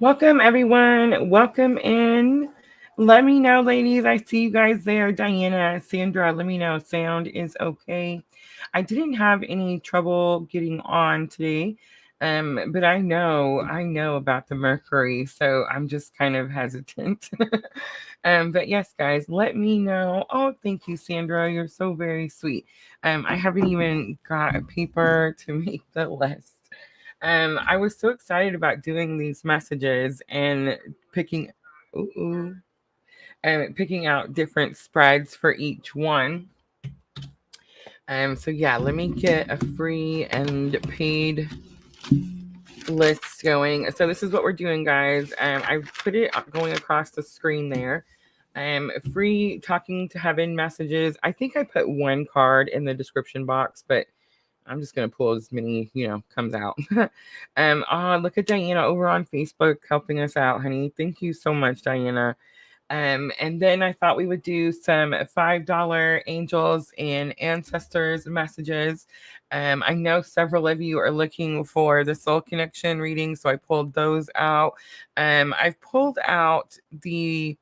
Welcome, everyone. Welcome in. Let me know, ladies. I see you guys there. Diana, Sandra, let me know. Sound is okay. I didn't have any trouble getting on today, but I know about the mercury, so I'm just kind of hesitant. But yes, guys, let me know. Oh, thank you, Sandra. You're so very sweet. I haven't even got a paper to make the list. I was so excited about doing these messages and picking, ooh, and picking out different spreads for each one. So yeah, let me get a free and paid list going. So this is what we're doing, guys. I put it going across the screen there. Free talking to heaven messages. I think I put one card in the description box, but I'm just gonna pull as many, comes out. Oh, look at Diana over on Facebook helping us out, honey. Thank you so much, Diana. And then I thought we would do some $5 angels and ancestors messages. I know several of you are looking for the soul connection reading, so I pulled those out. I've pulled out the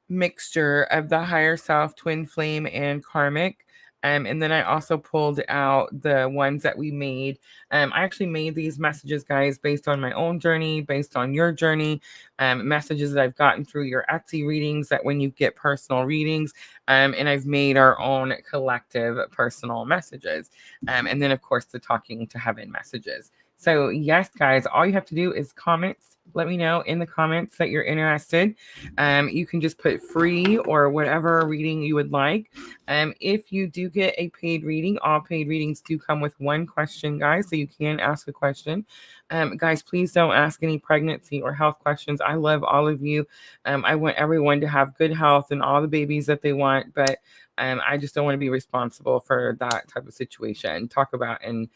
mixture of the higher self, twin flame, and karmic. And then I also pulled out the ones that we made. I actually made these messages, guys, based on my own journey, based on your journey, messages that I've gotten through your Etsy readings that when you get personal readings, and I've made our own collective personal messages. And then, of course, the talking to heaven messages. So, yes, guys, all you have to do is comment. Let me know in the comments that you're interested. You can just put free or whatever reading you would like. If you do get a paid reading, all paid readings do come with one question, guys, so you can ask a question. Guys, please don't ask any pregnancy or health questions. I love all of you. I want everyone to have good health and all the babies that they want, but I just don't want to be responsible for that type of situation. Talk about an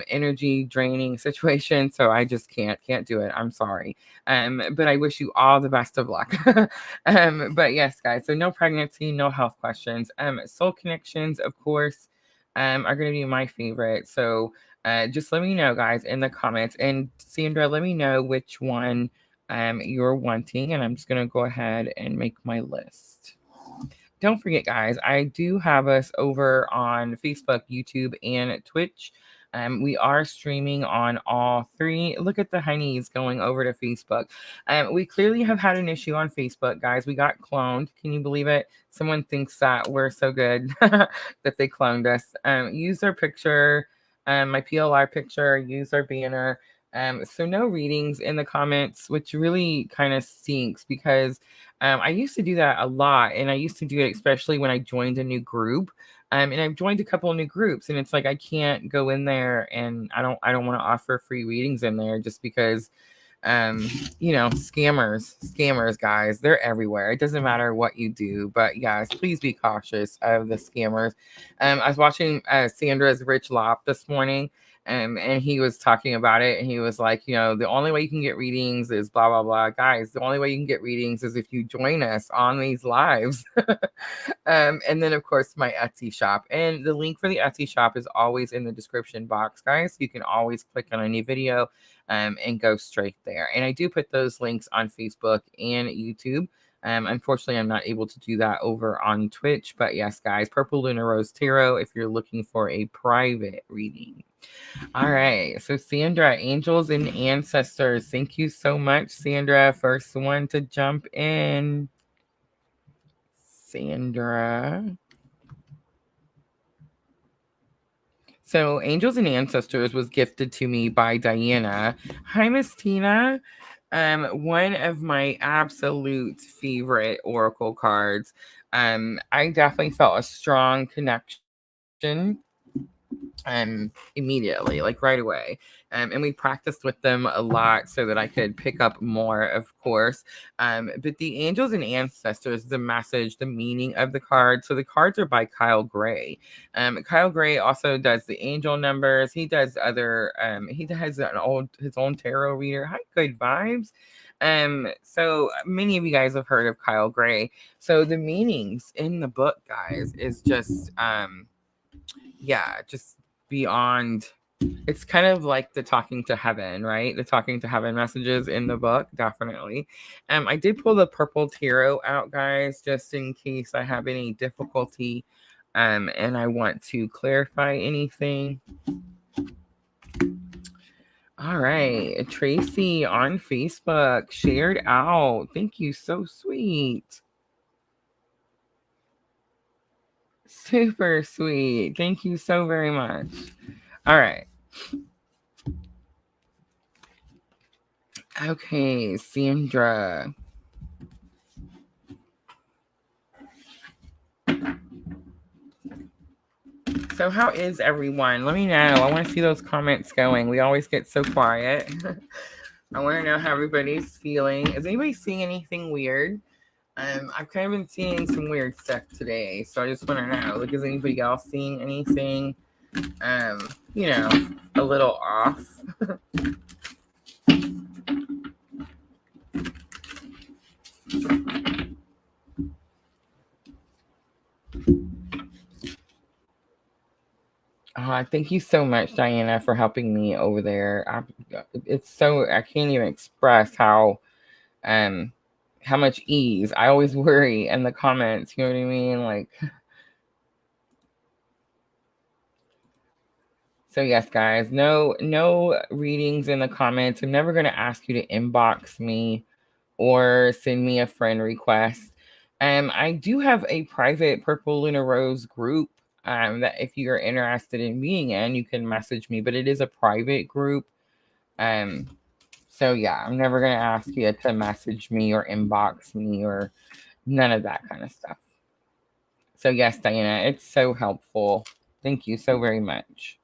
energy draining situation, so I just can't do it. I'm sorry. But I wish you all the best of luck. But yes, guys, so no pregnancy, no health questions. Soul connections, of course, are going to be my favorite. So just let me know, guys, in the comments. And Sandra, let me know which one you're wanting. And I'm just going to go ahead and make my list. Don't forget, guys, I do have us over on Facebook, YouTube, and Twitch. We are streaming on all three. Look at the honeys going over to Facebook. We clearly have had an issue on Facebook, guys. We got cloned. Can you believe it? Someone thinks that we're so good that they cloned us. Use our picture, my PLR picture, use our banner. So no readings in the comments, which really kind of stinks because I used to do that a lot, and I used to do it especially when I joined a new group. And I've joined a couple of new groups, and it's like I can't go in there, and I don't want to offer free readings in there just because scammers, guys, they're everywhere. It doesn't matter what you do, but yes, please be cautious of the scammers. I was watching Sandra's Rich Lop this morning, and he was talking about it, and he was like, the only way you can get readings is blah blah blah. Guys, the only way you can get readings is if you join us on these lives. And then of course my Etsy shop, and the link for the Etsy shop is always in the description box, guys. You can always click on any video and go straight there. And I do put those links on Facebook and YouTube. Unfortunately, I'm not able to do that over on Twitch. But yes, guys, Purple Lunar Rose Tarot if you're looking for a private reading. All right. So, Sandra, angels and ancestors. Thank you so much, Sandra. First one to jump in. Sandra. So, Angels and Ancestors was gifted to me by Diana. Hi, Miss Tina. One of my absolute favorite oracle cards. I definitely felt a strong connection immediately, like right away. And we practiced with them a lot so that I could pick up more, of course. But the angels and ancestors, the message, the meaning of the cards. So the cards are by Kyle Gray. Kyle Gray also does the angel numbers. He does other he has his own tarot reader. Hi, good vibes. So many of you guys have heard of Kyle Gray. So the meanings in the book, guys, is just just beyond It's kind of like the talking to heaven, right? The talking to heaven messages in the book, definitely. I did pull the purple tarot out, guys, just in case I have any difficulty, and I want to clarify anything. All right, Tracy on Facebook shared out. Thank you, so sweet. Super sweet. Thank you so very much. All right. Okay, Sandra. So how is everyone? Let me know. I want to see those comments going. We always get so quiet. I want to know how everybody's feeling. Is anybody seeing anything weird? I've kind of been seeing some weird stuff today, so I just want to know. Like, is anybody else seeing anything? You know, a little off. Thank you so much, Diana, for helping me over there. It's so I can't even express how much ease. I always worry in the comments. You know what I mean? Like, so yes, guys, no readings in the comments. I'm never gonna ask you to inbox me or send me a friend request. I do have a private Purple Lunar Rose group. That if you're interested in being in, you can message me, but it is a private group. So yeah, I'm never gonna ask you to message me or inbox me or none of that kind of stuff. So yes, Diana, it's so helpful. Thank you so very much.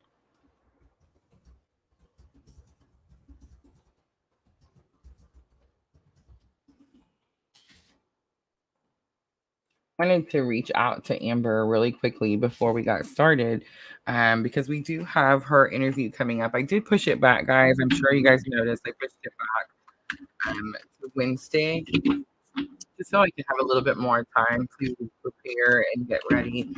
I wanted to reach out to Amber really quickly before we got started, because we do have her interview coming up. I did push it back, guys. I'm sure you guys noticed I pushed it back to Wednesday, just so I can have a little bit more time to prepare and get ready.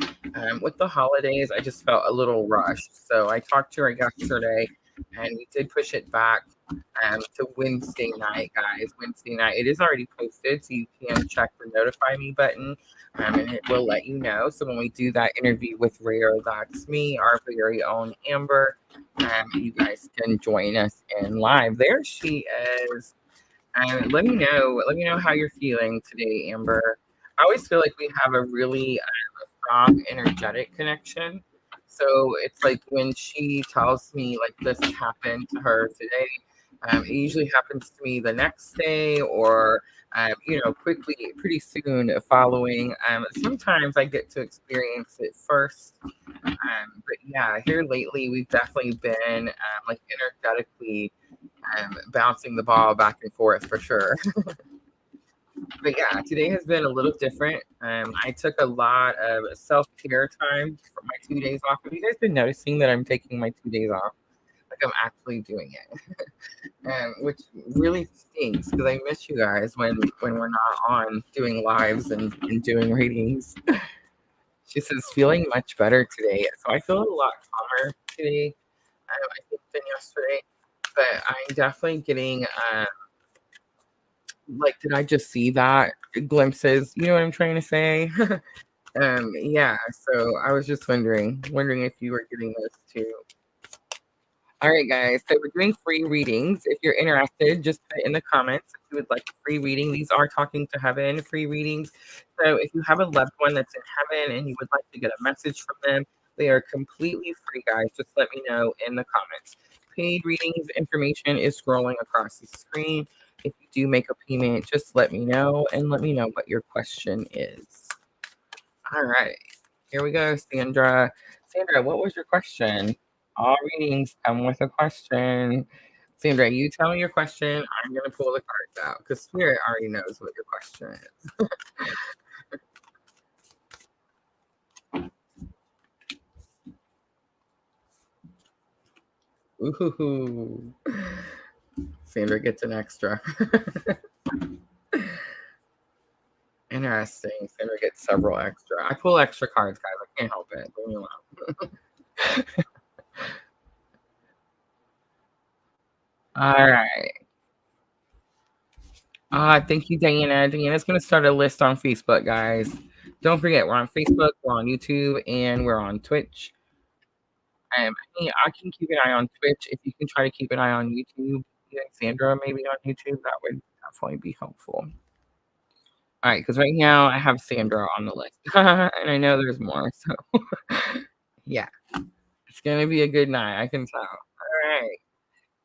With the holidays, I just felt a little rushed. So I talked to her yesterday, and we did push it back to Wednesday night, guys. Wednesday night. It is already posted, so you can check the notify me button, and it will let you know. So when we do that interview with Rare, that's me, our very own Amber. You guys can join us in live. There she is. Let me know. Let me know how you're feeling today, Amber. I always feel like we have a really strong energetic connection. So it's like when she tells me like this happened to her today, it usually happens to me the next day or quickly, pretty soon following. Sometimes I get to experience it first. But yeah, here lately we've definitely been like energetically bouncing the ball back and forth for sure. But yeah, today has been a little different. I took a lot of self-care time for my 2 days off. Have you guys been noticing that I'm taking my 2 days off? Like I'm actually doing it, which really stinks because I miss you guys when we're not on doing lives and doing readings. She says feeling much better today, so I feel a lot calmer today. I think than yesterday, but I'm definitely getting like, did I just see that glimpses? You know what I'm trying to say? Yeah. So I was just wondering if you were getting those too. All right, guys. So we're doing free readings. If you're interested, just put in the comments if you would like a free reading. These are talking to heaven free readings. So if you have a loved one that's in heaven and you would like to get a message from them, they are completely free, guys. Just let me know in the comments. Paid readings information is scrolling across the screen. If you do make a payment, just let me know and let me know what your question is. All right. Here we go, Sandra. Sandra, what was your question? All readings come with a question. Sandra, you tell me your question. I'm going to pull the cards out because Spirit already knows what your question is. Ooh. Sandra gets an extra. Interesting. Sandra gets several extra. I pull extra cards, guys. I can't help it. Leave me alone. All right. Thank you, Diana. Diana's going to start a list on Facebook, guys. Don't forget, we're on Facebook, we're on YouTube, and we're on Twitch. I can keep an eye on Twitch. If you can try to keep an eye on YouTube, you and Sandra maybe on YouTube, that would definitely be helpful. All right, because right now I have Sandra on the list, and I know there's more. So, yeah, it's gonna be a good night. I can tell. All right.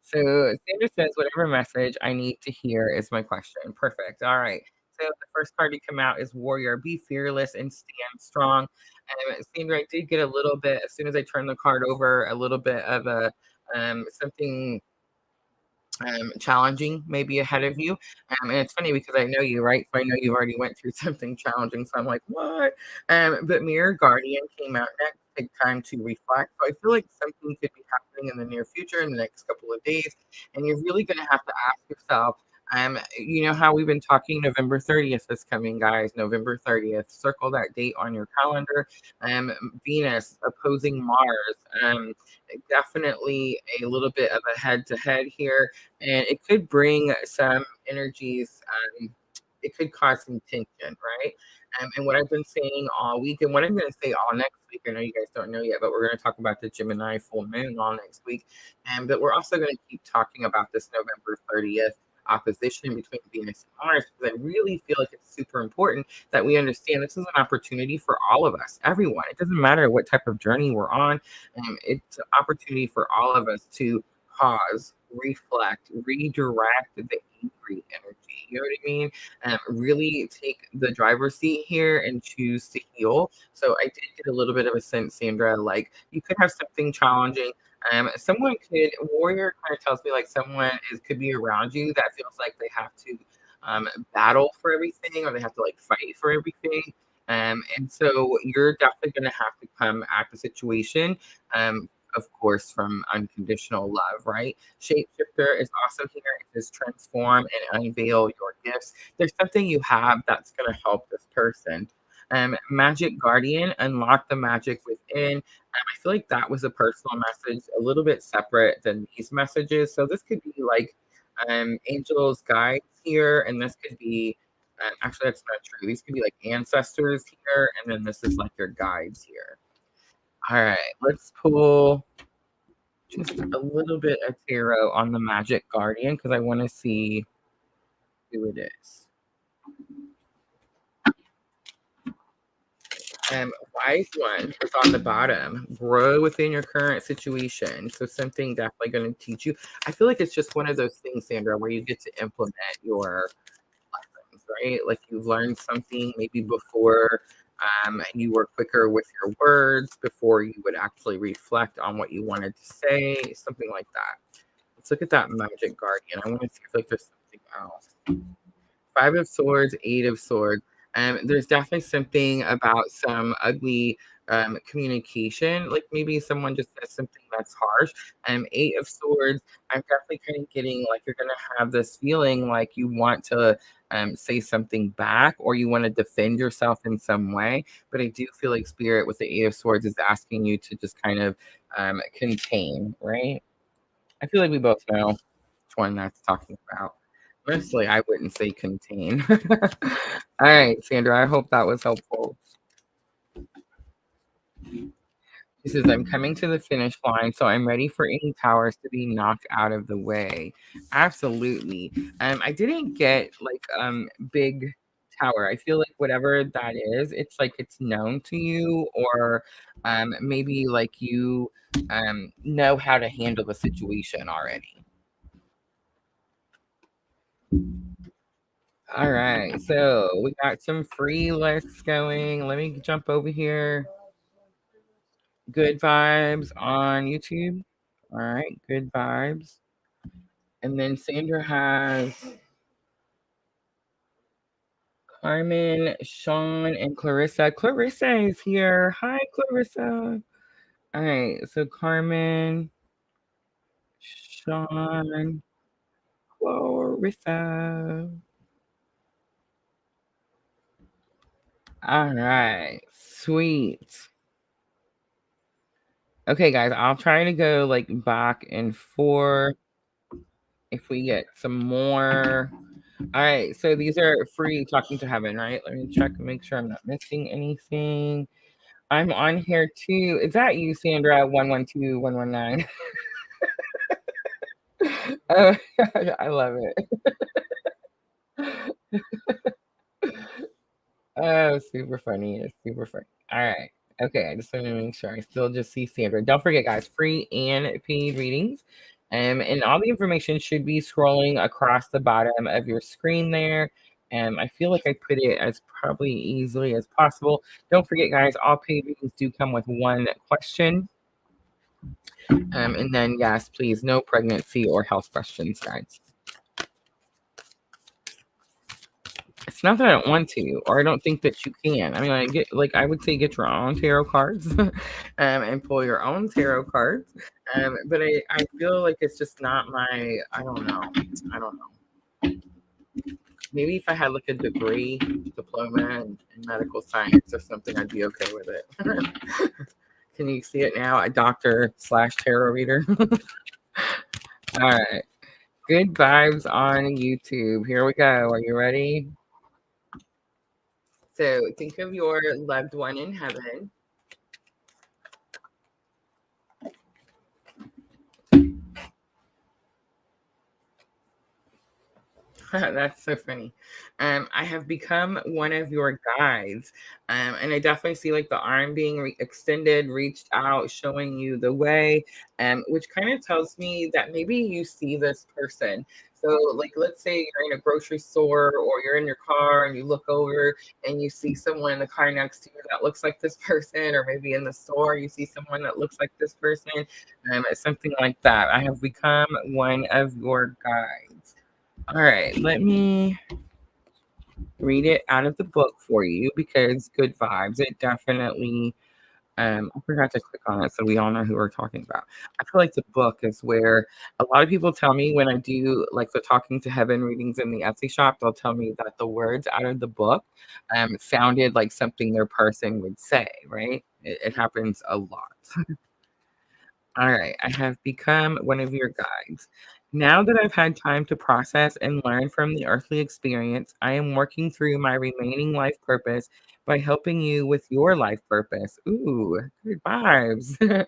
So Sandra says, "Whatever message I need to hear is my question." Perfect. All right. So the first card to come out is Warrior. Be fearless and stand strong. And Sandra, I did get a little bit as soon as I turned the card over, a little bit of a something challenging maybe ahead of you. And it's funny because I know you, right? So I know you already went through something challenging. So I'm like, what? But Mirror Guardian came out next. Take time to reflect. So I feel like something could be happening in the near future, in the next couple of days, and you're really going to have to ask yourself. You know how we've been talking. November 30th is coming, guys. November 30th. Circle that date on your calendar. Venus opposing Mars. Definitely a little bit of a head-to-head here, and it could bring some energies. It could cause some tension, right? And what I've been saying all week, and what I'm going to say all next week, I know you guys don't know yet, but we're going to talk about the Gemini full moon all next week. But we're also going to keep talking about this November 30th opposition between Venus and Mars, because I really feel like it's super important that we understand this is an opportunity for all of us, everyone. It doesn't matter what type of journey we're on. It's an opportunity for all of us to pause, reflect, redirect the angry energy. You know what I mean? Really take the driver's seat here and choose to heal. So I did get a little bit of a sense, Sandra, like you could have something challenging. Someone could warrior kind of tells me like someone is could be around you that feels like they have to battle for everything or they have to like fight for everything. And so you're definitely going to have to come at the situation of course, from unconditional love, right? Shapeshifter is also here. It says transform and unveil your gifts. There's something you have that's going to help this person. Magic Guardian, unlock the magic within. I feel like that was a personal message, a little bit separate than these messages. So this could be like angels, guides here, and this could be actually that's not true. These could be like ancestors here, and then this is like your guides here. All right, let's pull just a little bit of tarot on the Magic Guardian because I want to see who it is. Wise one is on the bottom. Grow within your current situation. So something definitely going to teach you. I feel like it's just one of those things, Sandra, where you get to implement your lessons, right? Like you've learned something maybe before. You were quicker with your words before you would actually reflect on what you wanted to say, something like that. Let's look at that Magic Guardian. I want to see if like there's something else. Five of Swords, Eight of Swords. There's definitely something about some ugly communication. Like maybe someone just says something that's harsh. Eight of Swords. I'm definitely kind of getting like you're gonna have this feeling like you want to say something back or you want to defend yourself in some way. But I do feel like Spirit with the Eight of Swords is asking you to just kind of contain, right? I feel like we both know which one that's talking about. Honestly, I wouldn't say contain. All right, Sandra, I hope that was helpful. He says, I'm coming to the finish line, so I'm ready for any towers to be knocked out of the way. Absolutely. I didn't get like big tower. I feel like whatever that is, it's like it's known to you, or maybe like you know how to handle the situation already. All right, so we got some free lists going. Let me jump over here. Good vibes on YouTube. All right, good vibes. And then Sandra has Carmen, Sean, and Clarissa. Clarissa is here. Hi, Clarissa. All right, so Carmen, Sean, Clarissa. All right, sweet. Okay, guys, I'll try to go like back and forth. if we get some more. All right, so these are free talking to heaven, right? Let me check and make sure I'm not missing anything. I'm on here too. Is that you, Sandra? 112119. Oh, I love it. Oh, super funny. It's super funny. All right. Okay, I just want to make sure I still just see Sandra. Don't forget, guys, free and paid readings. And all the information should be scrolling across the bottom of your screen there. I feel like I put it as probably easily as possible. Don't forget, guys, all paid readings do come with one question. And then, yes, please, no pregnancy or health questions, guys. It's not that I don't want to, or I don't think that you can. I mean, I would say get your own tarot cards, and pull your own tarot cards. But I feel like it's just not my. I don't know. I don't know. Maybe if I had like a degree, diploma in medical science or something, I'd be okay with it. Can you see it now? A doctor/tarot reader. All right. Good vibes on YouTube. Here we go. Are you ready? So think of your loved one in heaven. That's so funny. I have become one of your guides. And I definitely see like the arm being extended, reached out, showing you the way, which kind of tells me that maybe you see this person. So, like, let's say you're in a grocery store or you're in your car and you look over and you see someone in the car next to you that looks like this person, or maybe in the store you see someone that looks like this person, something like that. I have become one of your guides. All right, let me read it out of the book for you because good vibes. It definitely, I forgot to click on it so we all know who we're talking about. I feel like the book is where a lot of people tell me when I do like the talking to heaven readings in the Etsy shop, they'll tell me that the words out of the book sounded like something their person would say, right? It happens a lot. All right, I have become one of your guides. Now that I've had time to process and learn from the earthly experience, I am working through my remaining life purpose by helping you with your life purpose. Ooh, good vibes.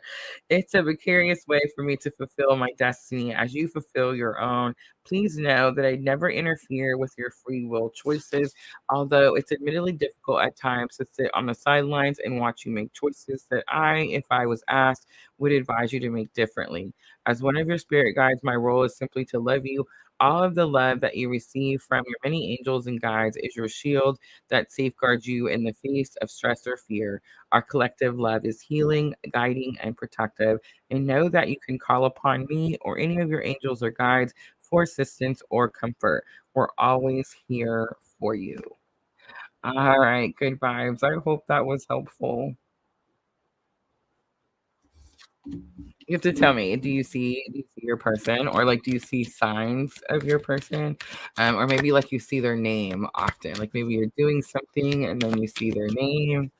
It's a vicarious way for me to fulfill my destiny as you fulfill your own. Please know that I never interfere with your free will choices, although it's admittedly difficult at times to sit on the sidelines and watch you make choices that if I was asked, would advise you to make differently. As one of your spirit guides, my role is simply to love you. All of the love that you receive from your many angels and guides is your shield that safeguards you in the face of stress or fear. Our collective love is healing, guiding, and protective. And know that you can call upon me or any of your angels or guides for assistance or comfort. We're always here for you. All right, good vibes. I hope that was helpful. You have to tell me, do you see your person, or like do you see signs of your person? Or maybe like you see their name often. Like maybe you're doing something and then you see their name.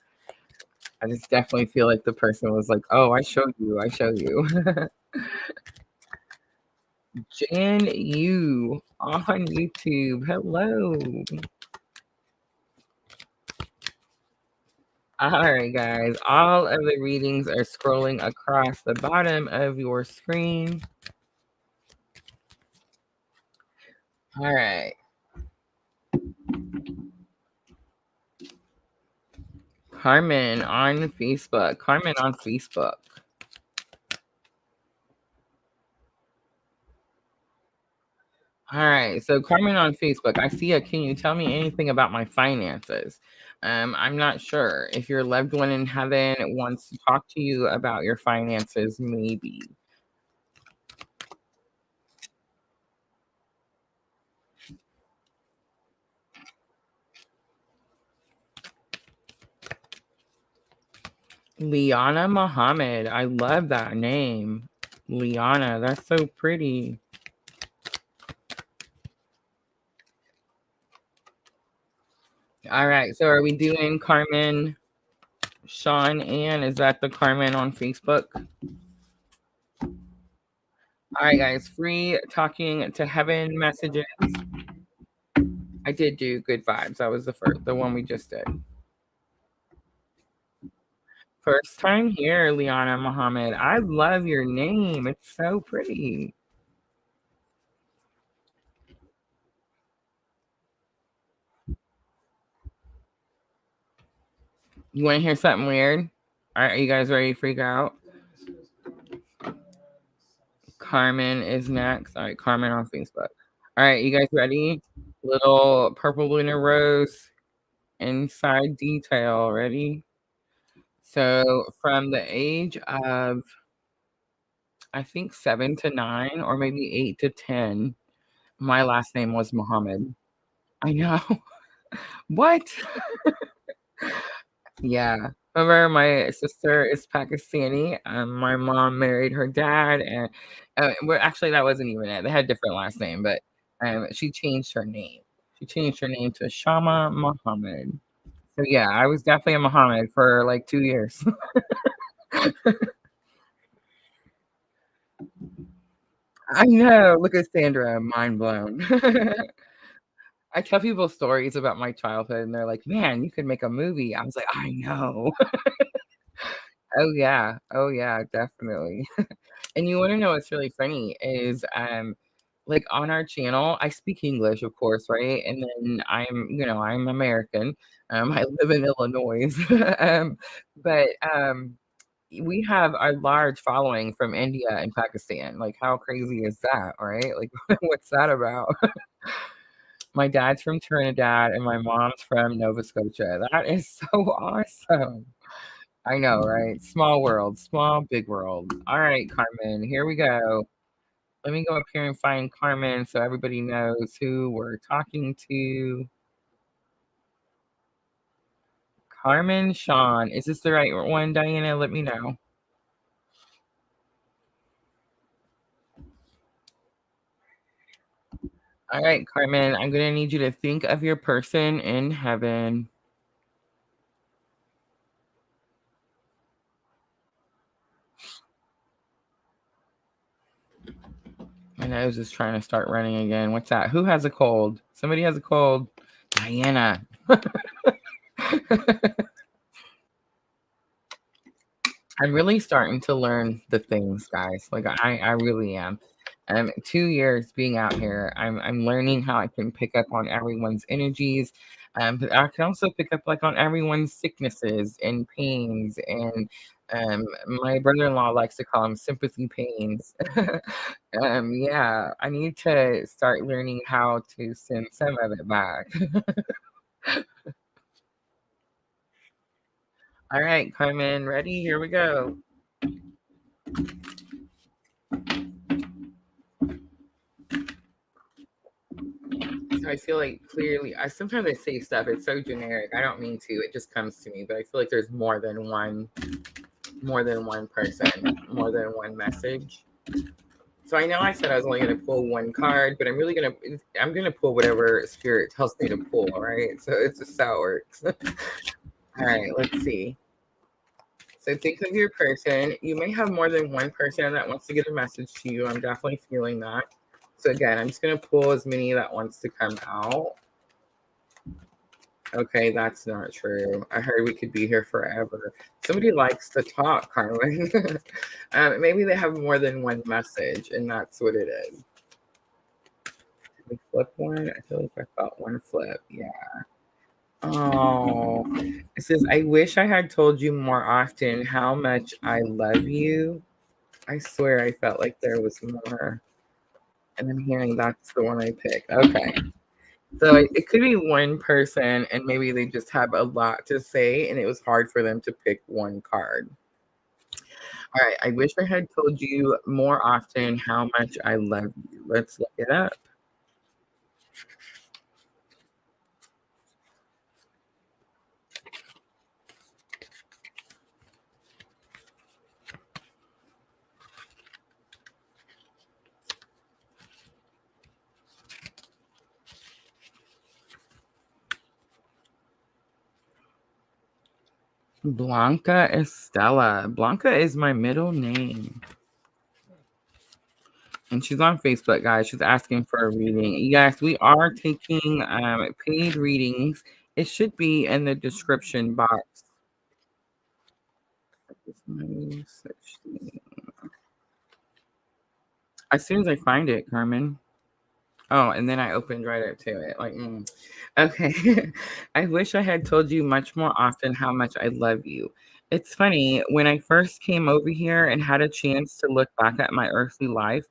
I just definitely feel like the person was like, "Oh, I show you, I show you." Jan you on YouTube. Hello. All right, guys. All of the readings are scrolling across the bottom of your screen. All right. Carmen on Facebook. Carmen on Facebook. All right. So Carmen on Facebook. I see it. Can you tell me anything about my finances? I'm not sure. If your loved one in heaven wants to talk to you about your finances, maybe. Liana Muhammad. I love that name. Liana. That's so pretty. All right. So are we doing Carmen, Sean, Ann? Is that the Carmen on Facebook? All right, guys. Free talking to heaven messages. I did do good vibes. That was the one we just did. First time here, Liana Muhammad. I love your name. It's so pretty. You want to hear something weird? All right, are you guys ready to freak out? Carmen is next. All right, Carmen on Facebook. All right, you guys ready? Little purple lunar rose inside detail. Ready? So, from the age of, I think, 7 to 9, or maybe 8 to 10, my last name was Muhammad. I know. What? Yeah. Remember, my sister is Pakistani. My mom married her dad, and well, actually, that wasn't even it. They had different last name, but she changed her name. She changed her name to Shama Muhammad. So yeah, I was definitely a Muhammad for like 2 years. I know. Look at Sandra, mind blown. I tell people stories about my childhood, and they're like, "Man, you could make a movie." I was like, "I know." Oh yeah. Oh yeah, definitely. And you wanna know what's really funny is, like, on our channel, I speak English, of course, right? And then I'm American. I live in Illinois. Um, but, we have a large following from India and Pakistan. Like, how crazy is that, right? Like, what's that about? My dad's from Trinidad and my mom's from Nova Scotia. That is so awesome. I know, right? Small world, small, big world. All right, Carmen, here we go. Let me go up here and find Carmen so everybody knows who we're talking to. Carmen Sean. Is this the right one, Diana? Let me know. All right, Carmen, I'm going to need you to think of your person in heaven. My nose is trying to start running again. What's that? Who has a cold? Somebody has a cold. Diana. I'm really starting to learn the things, guys. Like I really am. 2 years being out here, I'm learning how I can pick up on everyone's energies. But I can also pick up like on everyone's sicknesses and pains, and my brother-in-law likes to call them sympathy pains. Yeah, I need to start learning how to send some of it back. All right, Carmen, ready? Here we go. So I feel like clearly, I sometimes I say stuff. It's so generic. I don't mean to. It just comes to me. But I feel like there's more than one person, more than one message. So I know I said I was only going to pull one card, but I'm gonna pull whatever spirit tells me to pull. Right. So it's just how it works. All right. Let's see. So think of your person. You may have more than one person that wants to get a message to you. I'm definitely feeling that. So again, I'm just going to pull as many that wants to come out. Okay, that's not true. I heard we could be here forever. Somebody likes to talk, Carmen. Maybe they have more than one message, and that's what it is. Did we flip one? I feel like I felt one flip. Yeah. Oh, it says, I wish I had told you more often how much I love you. I swear I felt like there was more. And I'm hearing that's the one I picked. Okay. So it could be one person and maybe they just have a lot to say and it was hard for them to pick one card. All right. I wish I had told you more often how much I love you. Let's look it up. Blanca Estella. Blanca is my middle name. And she's on Facebook, guys. She's asking for a reading. Yes, we are taking paid readings. It should be in the description box. As soon as I find it, Carmen. Oh, and then I opened right up to it. Like, okay. I wish I had told you much more often how much I love you. It's funny, when I first came over here and had a chance to look back at my earthly life,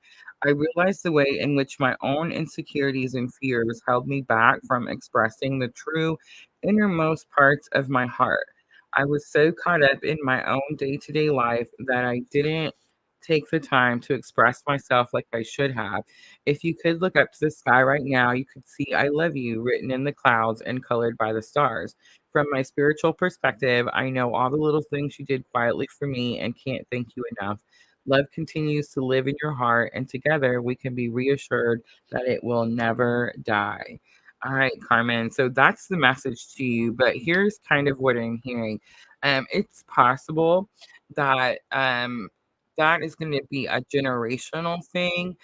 I realized the way in which my own insecurities and fears held me back from expressing the true innermost parts of my heart. I was so caught up in my own day to day life that I didn't take the time to express myself like I should have. If you could look up to the sky right now, you could see I love you written in the clouds and colored by the stars. From my spiritual perspective, I know all the little things you did quietly for me and can't thank you enough. Love continues to live in your heart, and together we can be reassured that it will never die. All right, Carmen. So that's the message to you. But here's kind of what I'm hearing. It's possible that that is going to be a generational thing.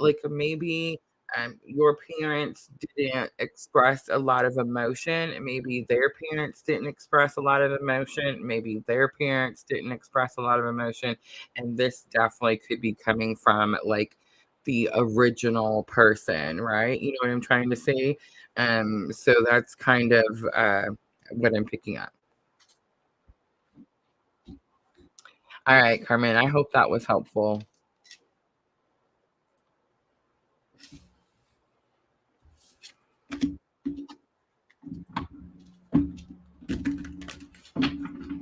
Like maybe your parents didn't express a lot of emotion. Maybe their parents didn't express a lot of emotion. Maybe their parents didn't express a lot of emotion. And this definitely could be coming from like the original person, right? You know what I'm trying to say? So that's kind of what I'm picking up. All right, Carmen, I hope that was helpful.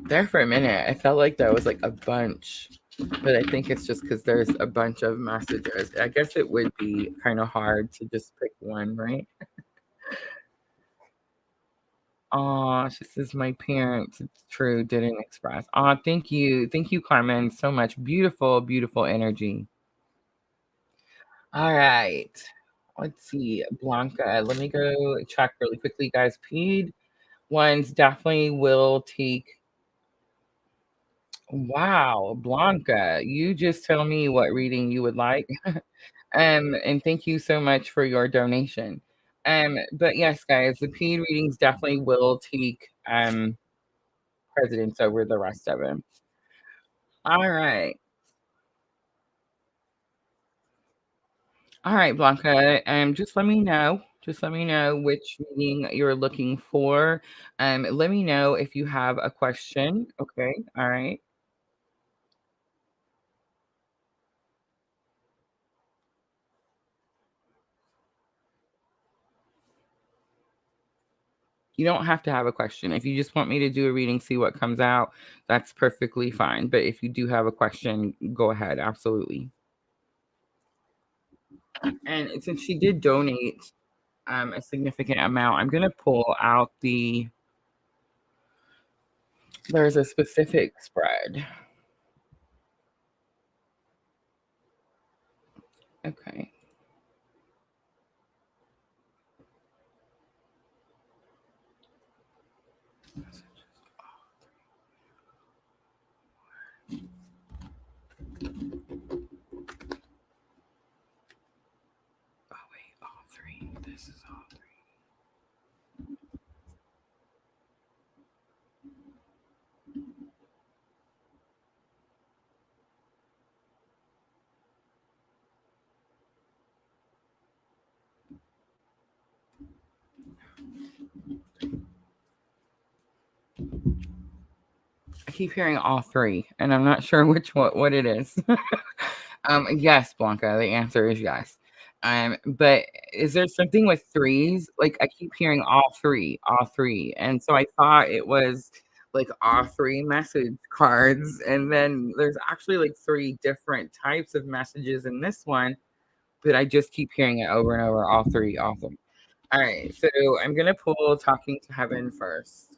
There for a minute, I felt like there was like a bunch, but I think it's just because there's a bunch of messages. I guess it would be kind of hard to just pick one, right? Oh, she says my parents, it's true, didn't express. Oh, thank you. Thank you, Carmen, so much. Beautiful, beautiful energy. All right. Let's see. Blanca, let me go check really quickly, guys. Paid ones definitely will take. Wow, Blanca, you just tell me what reading you would like. And thank you so much for your donation. But yes, guys, the paid readings definitely will take precedence over the rest of them. All right. All right, Blanca. Just let me know. Just let me know which reading you're looking for. Let me know if you have a question. Okay. All right. You don't have to have a question. If you just want me to do a reading, see what comes out, that's perfectly fine. But if you do have a question, go ahead. Absolutely. And since she did donate a significant amount, I'm going to pull out there's a specific spread. Okay. Oh, wait, all three. This is all three. I keep hearing all three, and I'm not sure which what it is. Yes, Blanca. The answer is yes. But is there something with threes? Like I keep hearing all three, and so I thought it was like all three message cards, and then there's actually like three different types of messages in this one, but I just keep hearing it over and over. All three, awesome. All right, so I'm gonna pull Talking to Heaven first.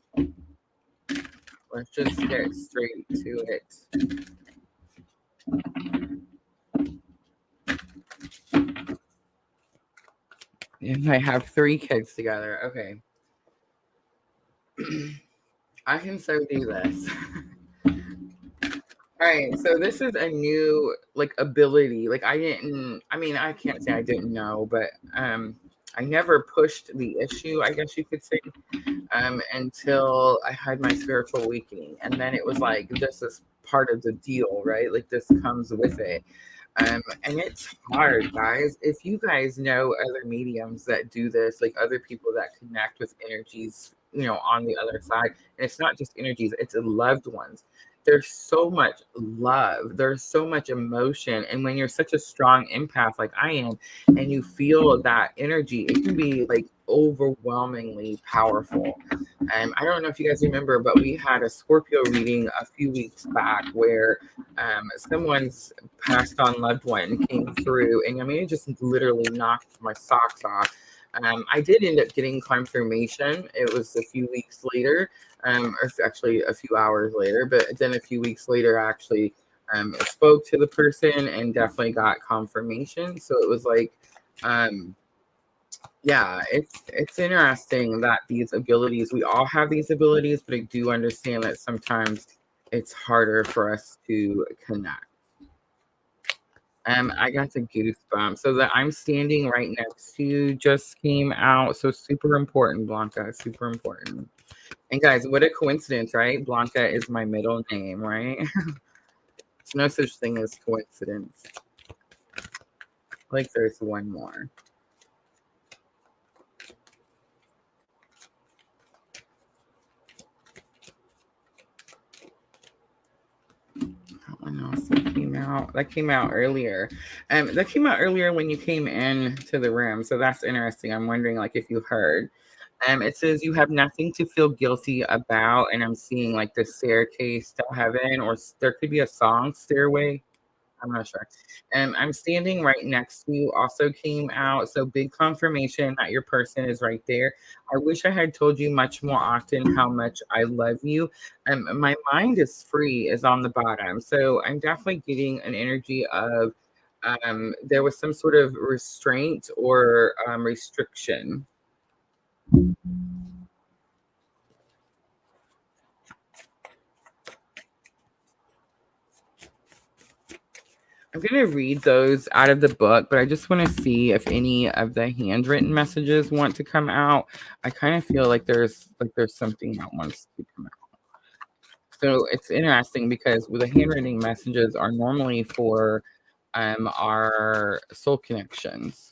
Let's just get straight to it. And I have three kids together. Okay. I can so do this. All right, so this is a new like ability. Like I mean, I can't say I didn't know, but I never pushed the issue, I guess you could say, until I had my spiritual awakening. And then it was like this is part of the deal, right? Like this comes with it. And it's hard, guys. If you guys know other mediums that do this, like other people that connect with energies, on the other side, and it's not just energies, it's loved ones. There's so much love, there's so much emotion. And when you're such a strong empath like I am, and you feel that energy, it can be like overwhelmingly powerful. I don't know if you guys remember, but we had a Scorpio reading a few weeks back where someone's passed on loved one came through, and I mean, it just literally knocked my socks off. I did end up getting confirmation. It was a few weeks later, or actually a few hours later, but then a few weeks later, I actually spoke to the person and definitely got confirmation. So it was like, yeah, it's interesting that these abilities, we all have these abilities, but I do understand that sometimes it's harder for us to connect. I got the goosebumps. So that I'm standing right next to you just came out. So super important, Blanca. Super important. And guys, what a coincidence, right? Blanca is my middle name, right? There's no such thing as coincidence. Like there's one more. What else that came out? That came out earlier. That came out earlier when you came in to the room. So that's interesting. I'm wondering like if you heard. It says you have nothing to feel guilty about, and I'm seeing like the staircase to heaven, or there could be a song, Stairway. I'm not sure. I'm standing right next to you, also came out. So big confirmation that your person is right there. I wish I had told you much more often how much I love you. My mind is free is on the bottom. So I'm definitely getting an energy of there was some sort of restraint or restriction. I'm going to read those out of the book, but I just want to see if any of the handwritten messages want to come out. I kind of feel like there's something that wants to come out. So it's interesting because the handwritten messages are normally for our soul connections.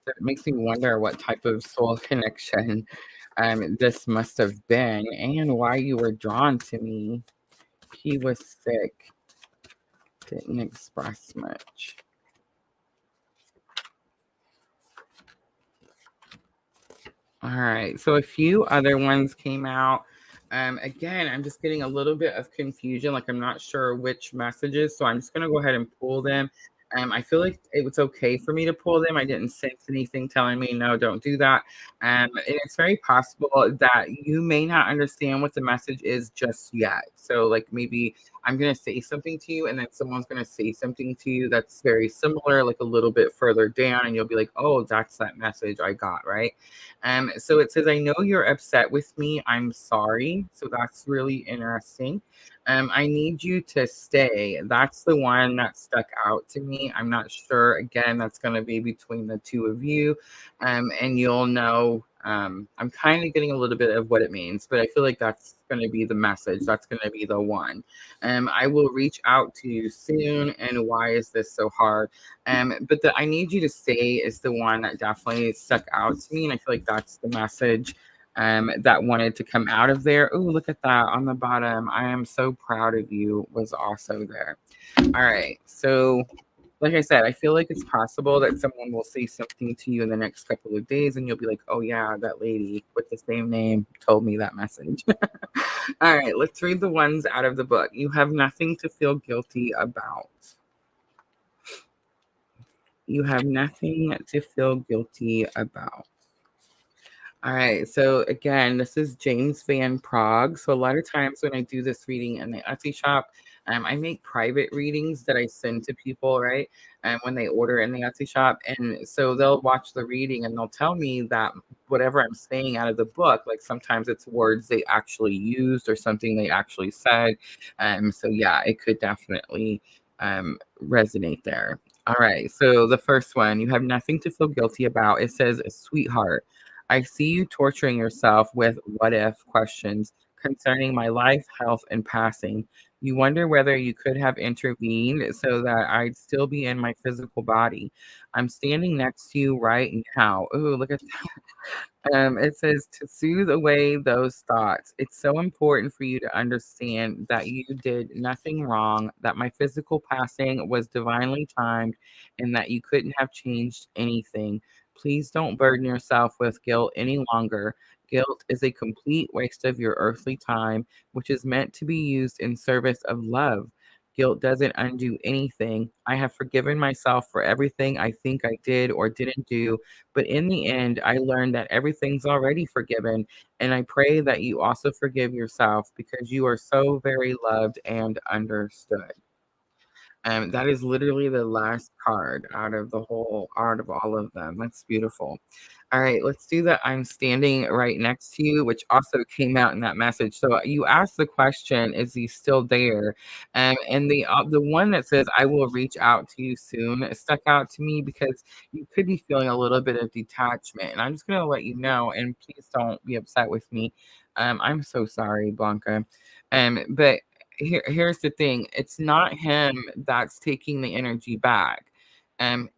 So it makes me wonder what type of soul connection this must have been and why you were drawn to me. He was sick. Didn't express much. All right. So a few other ones came out. Again, I'm just getting a little bit of confusion. Like I'm not sure which messages. So I'm just going to go ahead and pull them. I feel like it was okay for me to pull them. I didn't sense anything telling me, no, don't do that. And it's very possible that you may not understand what the message is just yet. So like maybe I'm going to say something to you and then someone's going to say something to you that's very similar, like a little bit further down. And you'll be like, oh, that's that message I got, right? So it says, I know you're upset with me. I'm sorry. So that's really interesting. I need you to stay. That's the one that stuck out to me. I'm not sure. Again, that's going to be between the two of you. And you'll know. I'm kind of getting a little bit of what it means, but I feel like that's going to be the message. That's going to be the one. I will reach out to you soon. And why is this so hard? But the I need you to stay is the one that definitely stuck out to me. And I feel like that's the message that wanted to come out of there. Oh, look at that on the bottom. I am so proud of you was also there. All right. So like I said, I feel like it's possible that someone will say something to you in the next couple of days and you'll be like, oh yeah, that lady with the same name told me that message. All right, let's read the ones out of the book. You have nothing to feel guilty about. You have nothing to feel guilty about. All right. So again, this is James Van Prague. So a lot of times when I do this reading in the Etsy shop, I make private readings that I send to people, right? And when they order in the Etsy shop, and so they'll watch the reading and they'll tell me that whatever I'm saying out of the book, like sometimes it's words they actually used or something they actually said. So yeah, it could definitely resonate there. All right. So the first one, you have nothing to feel guilty about. It says, sweetheart, I see you torturing yourself with what if questions concerning my life, health, and passing. You wonder whether you could have intervened so that I'd still be in my physical body. I'm standing next to you right now. Ooh, look at it says to soothe away those thoughts. It's so important for you to understand that you did nothing wrong, that my physical passing was divinely timed, and that you couldn't have changed anything. Please don't burden yourself with guilt any longer. Guilt is a complete waste of your earthly time, which is meant to be used in service of love. Guilt doesn't undo anything. I have forgiven myself for everything I think I did or didn't do, but in the end, I learned that everything's already forgiven. And I pray that you also forgive yourself because you are so very loved and understood. That is literally the last card out of all of them. That's beautiful. All right, let's do the I'm standing right next to you, which also came out in that message. So you asked the question, is he still there? And the one that says I will reach out to you soon stuck out to me because you could be feeling a little bit of detachment. And I'm just gonna let you know, and please don't be upset with me. I'm so sorry, Blanca. But here's the thing, it's not him that's taking the energy back.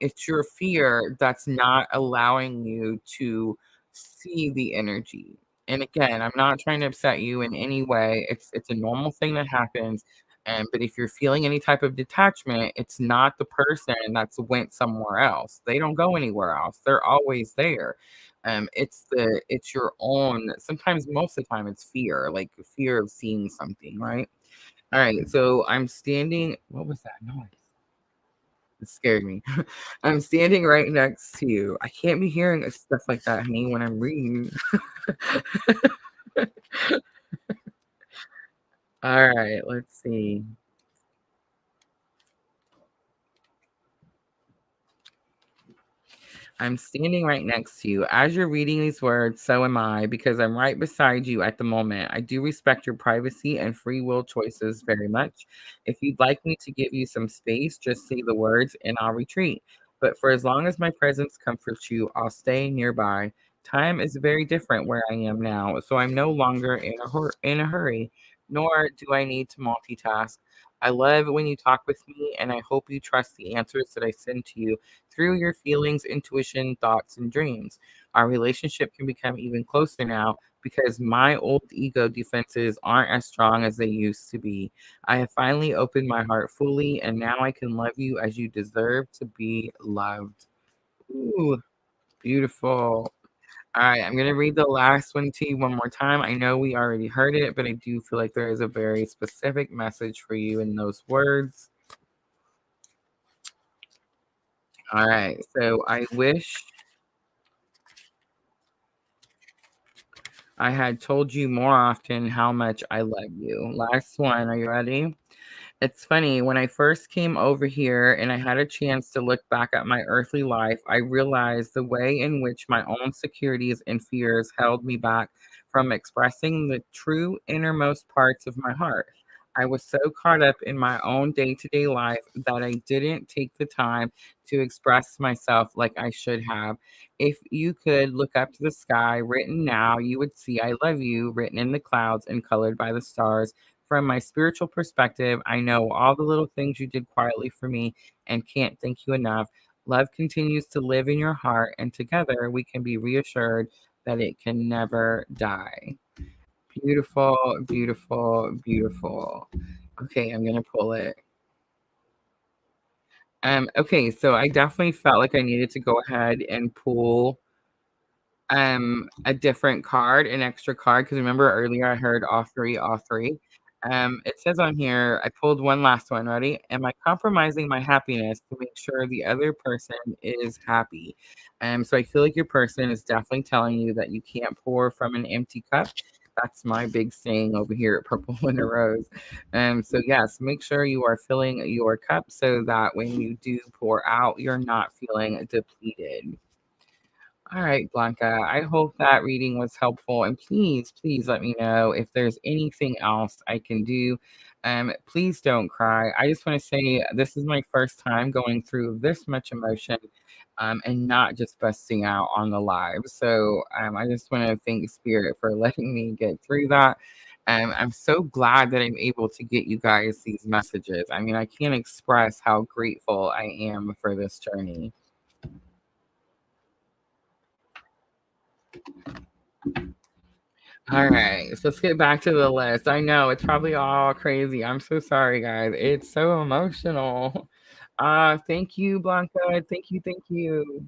It's your fear that's not allowing you to see the energy. And again, I'm not trying to upset you in any way. It's a normal thing that happens. But if you're feeling any type of detachment, it's not the person that's went somewhere else. They don't go anywhere else. They're always there. It's your own, sometimes most of the time it's fear, like fear of seeing something, right? All right, so I'm standing. What was that noise? It scared me. I'm standing right next to you. I can't be hearing stuff like that, honey, when I'm reading. All right, let's see. I'm standing right next to you. As you're reading these words, so am I, because I'm right beside you at the moment. I do respect your privacy and free will choices very much. If you'd like me to give you some space, just say the words and I'll retreat. But for as long as my presence comforts you, I'll stay nearby. Time is very different where I am now, so I'm no longer in a hurry, nor do I need to multitask. I love when you talk with me, and I hope you trust the answers that I send to you through your feelings, intuition, thoughts, and dreams. Our relationship can become even closer now because my old ego defenses aren't as strong as they used to be. I have finally opened my heart fully, and now I can love you as you deserve to be loved. Ooh, beautiful. All right, I'm going to read the last one to you one more time. I know we already heard it, but I do feel like there is a very specific message for you in those words. All right, so I wish I had told you more often how much I love you. Last one. Are you ready? It's funny, when I first came over here and I had a chance to look back at my earthly life, I realized the way in which my own insecurities and fears held me back from expressing the true innermost parts of my heart. I was so caught up in my own day to day life that I didn't take the time to express myself like I should have. If you could look up to the sky written now, you would see I love you written in the clouds and colored by the stars. From my spiritual perspective, I know all the little things you did quietly for me and can't thank you enough. Love continues to live in your heart, and together we can be reassured that it can never die. Beautiful, beautiful, beautiful. Okay, I'm gonna pull it. Okay, so I definitely felt like I needed to go ahead and pull a different card, an extra card, because remember earlier I heard all three, all three. It says on here, I pulled one last one. Ready? Am I compromising my happiness to make sure the other person is happy? So I feel like your person is definitely telling you that you can't pour from an empty cup. That's my big saying over here at Purple Rose. So yes, make sure you are filling your cup so that when you do pour out, you're not feeling depleted. All right, Blanca, I hope that reading was helpful. And please, please let me know if there's anything else I can do. Please don't cry. I just want to say this is my first time going through this much emotion and not just busting out on the live. So I just want to thank Spirit for letting me get through that. I'm so glad that I'm able to get you guys these messages. I mean, I can't express how grateful I am for this journey. All right, so let's get back to the list. I know it's probably all crazy. I'm so sorry, guys. It's so emotional. Thank you, Blanca. Thank you, thank you.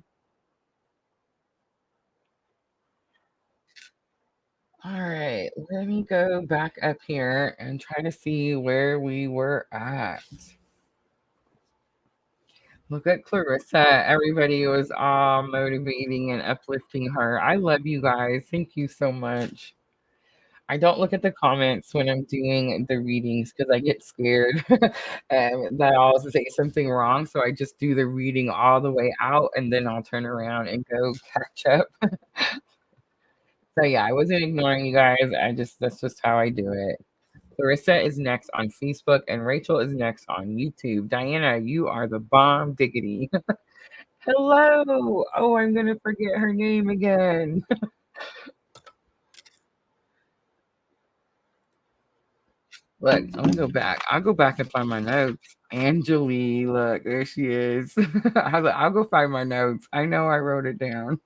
All right, let me go back up here and try to see where we were at. Look at Clarissa. Everybody was all motivating and uplifting her. I love you guys. Thank you so much. I don't look at the comments when I'm doing the readings because I get scared that I'll say something wrong. So I just do the reading all the way out and then I'll turn around and go catch up. So yeah, I wasn't ignoring you guys. That's just how I do it. Clarissa is next on Facebook and Rachel is next on YouTube. Diana, you are the bomb diggity. Hello. Oh, I'm gonna forget her name again. Look, I'm gonna go back. I'll go back and find my notes. Angeli, look, there she is. I'll go find my notes. I know I wrote it down.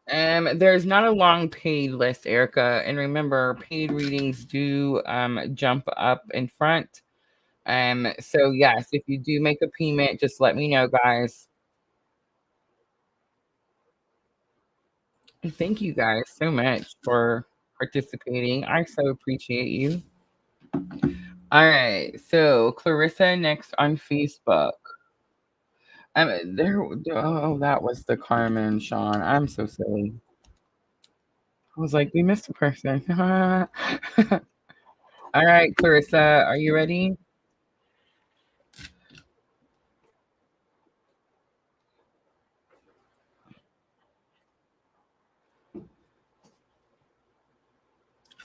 There's not a long paid list, Erica. And remember, paid readings do jump up in front. So yes, if you do make a payment, just let me know, guys. And thank you guys so much for participating. I so appreciate you. All right, so Clarissa next on Facebook. That was the Carmen Sean. I'm so silly. I was like, we missed a person. All right, Clarissa, are you ready?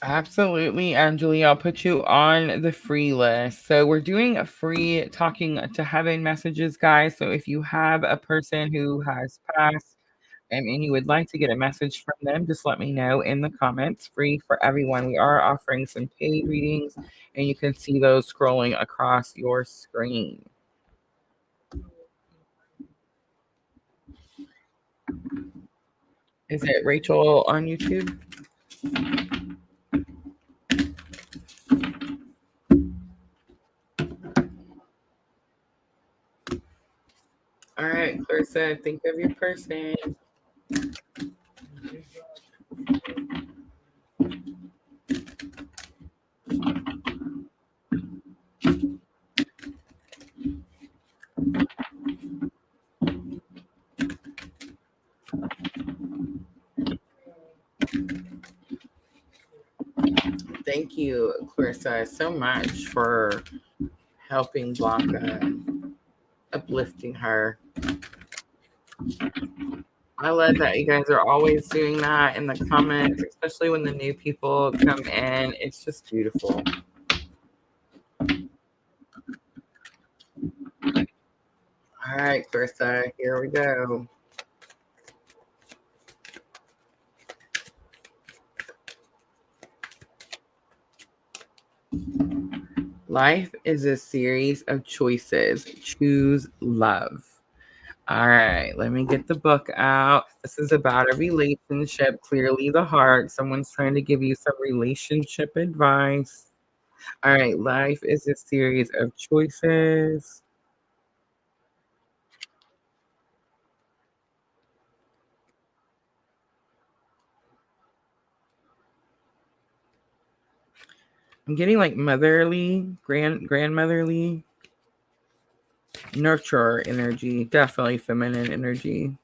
Absolutely, Angeli. I'll put you on the free list. So we're doing a free talking to heaven messages, guys. So if you have a person who has passed and you would like to get a message from them, just let me know in the comments. Free for everyone. We are offering some paid readings, and you can see those scrolling across your screen. Is it Rachel on YouTube? All right, Clarissa, think of your person. Thank you, Clarissa, so much for helping Blanca, uplifting her. I love that you guys are always doing that in the comments, especially when the new people come in. It's just beautiful. All right, Clarissa, here we go. Life is a series of choices. Choose love. All right, let me get the book out. This is about a relationship, clearly the heart. Someone's trying to give you some relationship advice. All right, life is a series of choices. I'm getting like motherly, grandmotherly. Nurture energy, definitely feminine energy.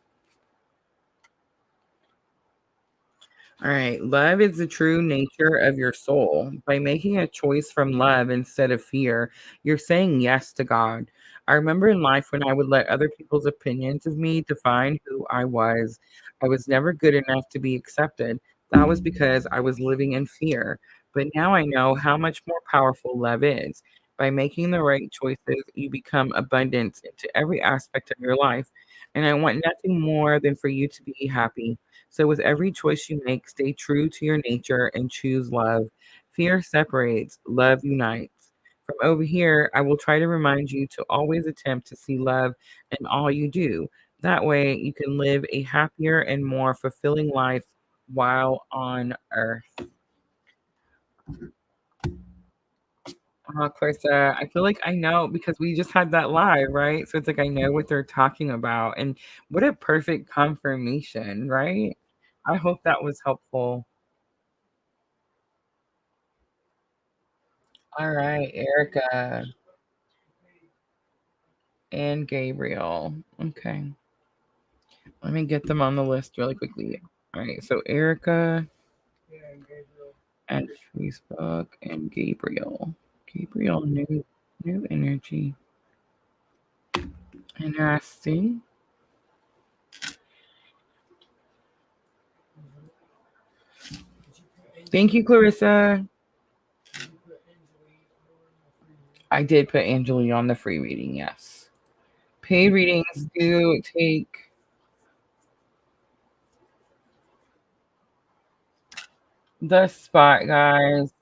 All right. Love is the true nature of your soul. By making a choice from love instead of fear, you're saying yes to God. I remember in life when I would let other people's opinions of me define who I was. I was never good enough to be accepted. That was because I was living in fear. But now I know how much more powerful love is. By making the right choices, you become abundance into every aspect of your life. And I want nothing more than for you to be happy. So, with every choice you make, stay true to your nature and choose love. Fear separates, love unites. From over here, I will try to remind you to always attempt to see love in all you do. That way, you can live a happier and more fulfilling life while on earth. Clarissa, I feel like I know because we just had that live, right? So it's like I know what they're talking about. And what a perfect confirmation, right? I hope that was helpful. All right, Erica and Gabriel. Okay. Let me get them on the list really quickly. All right. So Erica at Facebook and Gabriel. Gabriel, new energy. Interesting. Thank you, Clarissa. I did put Angeli on the free reading, yes. Paid readings do take the spot, guys.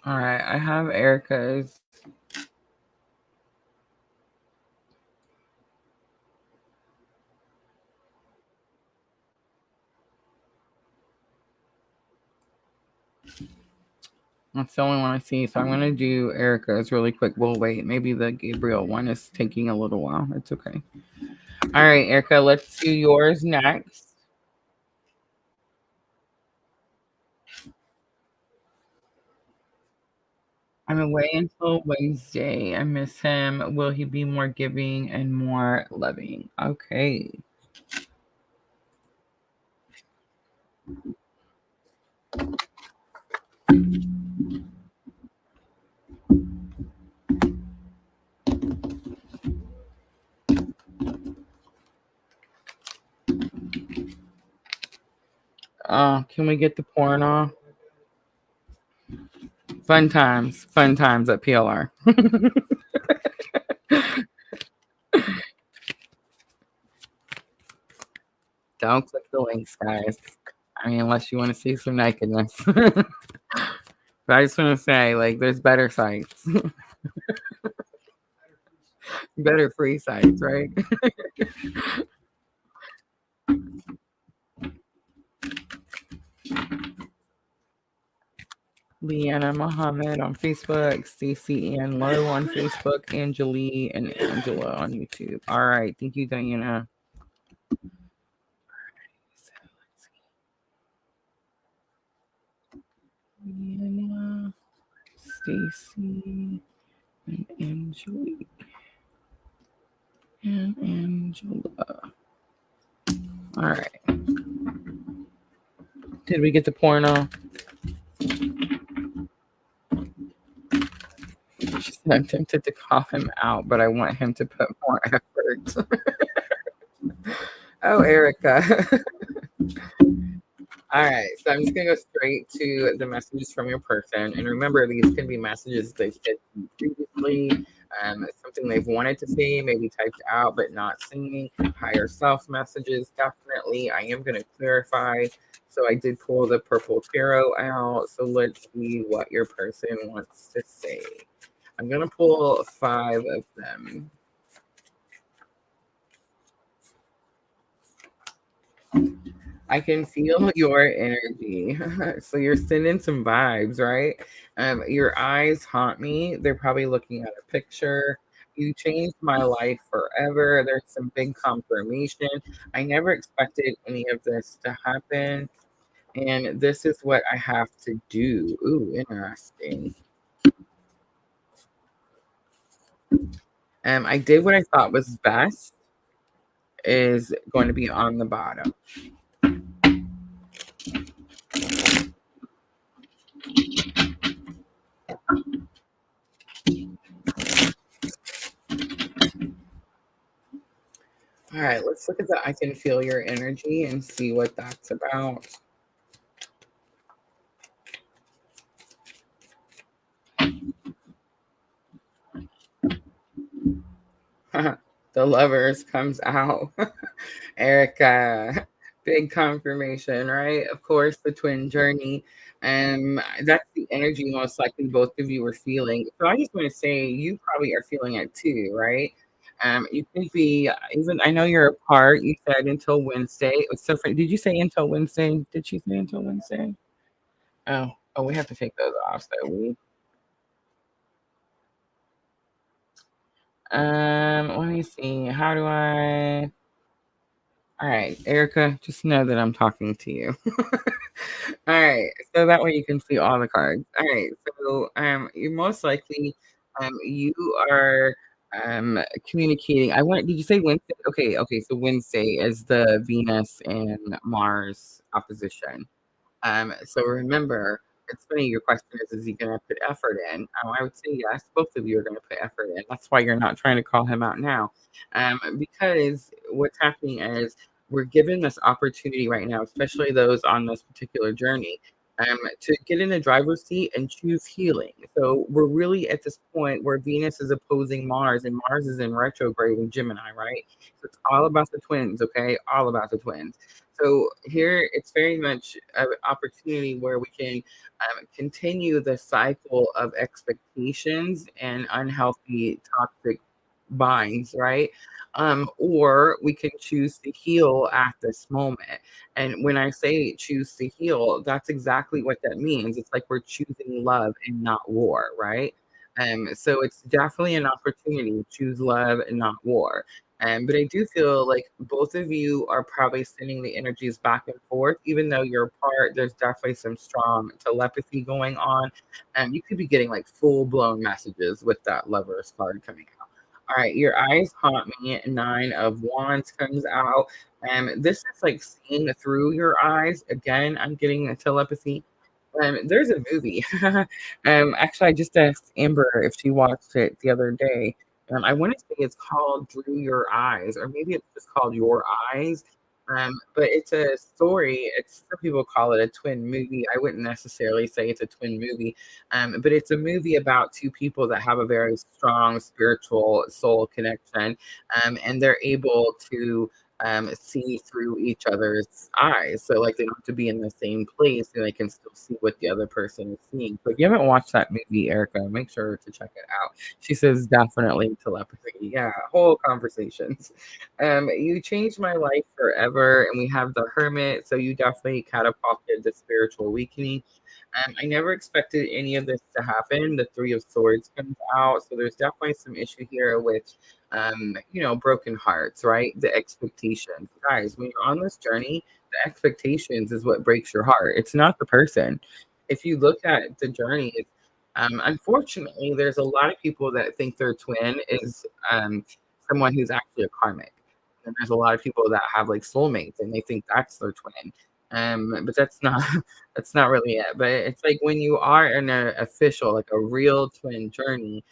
All right, I have Erica's. That's the only one I see. So I'm going to do Erica's really quick. We'll wait. Maybe the Gabriel one is taking a little while. It's okay. All right, Erica, let's do yours next. I'm away until Wednesday. I miss him. Will he be more giving and more loving? Okay. Can we get the porn off? Fun times at PLR. Don't click the links, guys. I mean, unless you want to see some nakedness. But I just want to say, like, there's better sites, better free sites, right? Leanna Muhammad on Facebook, Stacey Ann Lowe on Facebook, Angelie and Angela on YouTube. All right. Thank you, Diana. So let's see. Leanna, Stacey, and Angelie. And Angela. All right. Did we get the porno? She said, I'm tempted to call him out, but I want him to put more effort. Oh, Erica. All right, so I'm just gonna go straight to the messages from your person, and remember, these can be messages they said previously, something they've wanted to say, maybe typed out but not saying. Higher self messages, definitely. I am gonna clarify. So I did pull the purple tarot out. So let's see what your person wants to say. I'm gonna pull 5 of them. I can feel your energy. So you're sending some vibes, right? Your eyes haunt me. They're probably looking at a picture. You changed my life forever. There's some big confirmation. I never expected any of this to happen. And this is what I have to do. Ooh, interesting. I did what I thought was best is going to be on the bottom. All right, let's look at the I can feel your energy and see what that's about. The lovers comes out. Erica, big confirmation, right? Of course, the twin journey. That's the energy most likely both of you are feeling. So I just want to say you probably are feeling it too, right? You could be even. I know you're apart. You said until Wednesday. So did you say until Wednesday? Did she say until Wednesday? Oh, we have to take those off. So we. Let me see. How do I? All right, Erica, just know that I'm talking to you. All right, so that way you can see all the cards. All right, so you most likely you are communicating. I want. Did you say Wednesday? Okay, okay. So Wednesday is the Venus and Mars opposition. So remember, it's funny. Your question is he going to put effort in? I would say yes. Both of you are going to put effort in. That's why you're not trying to call him out now, because what's happening is we're given this opportunity right now, especially those on this particular journey. To get in the driver's seat and choose healing. So we're really at this point where Venus is opposing Mars and Mars is in retrograde in Gemini, right? So it's all about the twins, okay? All about the twins. So here it's very much an opportunity where we can continue the cycle of expectations and unhealthy toxic binds, right? Or we can choose to heal at this moment. And when I say choose to heal, that's exactly what that means. It's like we're choosing love and not war, right? So it's definitely an opportunity to choose love and not war. But I do feel like both of you are probably sending the energies back and forth, even though you're apart. There's definitely some strong telepathy going on, and you could be getting like full blown messages with that Lovers card coming out. All right, your eyes haunt me. Nine of Wands comes out. This is like seeing through your eyes. Again, I'm getting a telepathy. There's a movie. Actually, I just asked Amber if she watched it the other day. I want to say it's called Through Your Eyes, or maybe it's just called Your Eyes. But it's a story. It's some people call it a twin movie. I wouldn't necessarily say it's a twin movie, but it's a movie about two people that have a very strong spiritual soul connection, and they're able to see through each other's eyes. So like they don't have to be in the same place and they can still see what the other person is seeing. So if you haven't watched that movie, Erica, make sure to check it out. She says definitely telepathy. Yeah, whole conversations. You changed my life forever, and we have the Hermit. So you definitely catapulted the spiritual awakening. I never expected any of this to happen. The Three of Swords comes out, so there's definitely some issue here with, broken hearts, right? The expectations, guys. When you're on this journey, the expectations is what breaks your heart. It's not the person. If you look at the journey, unfortunately, there's a lot of people that think their twin is someone who's actually a karmic. And there's a lot of people that have like soulmates and they think that's their twin. But that's not that's not really it. But it's like when you are in an official, like a real twin journey,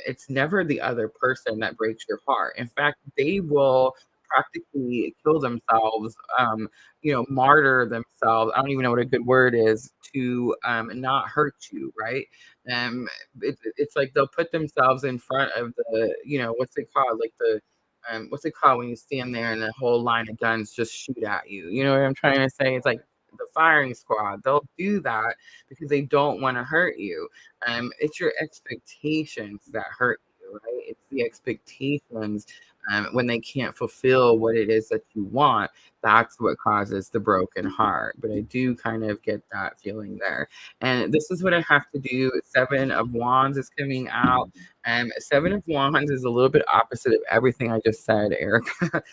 it's never the other person that breaks your heart. In fact, they will practically kill themselves, martyr themselves. I don't even know what a good word is to not hurt you, right? It's like they'll put themselves in front of the, what's it called? Like what's it called when you stand there and the whole line of guns just shoot at you? You know what I'm trying to say? It's like the firing squad. They'll do that because they don't want to hurt you. It's your expectations that hurt you, right? It's the expectations when they can't fulfill what it is that you want. That's what causes the broken heart. But I do kind of get that feeling there. And this is what I have to do. Seven of Wands is coming out. Seven of Wands is a little bit opposite of everything I just said, Erica.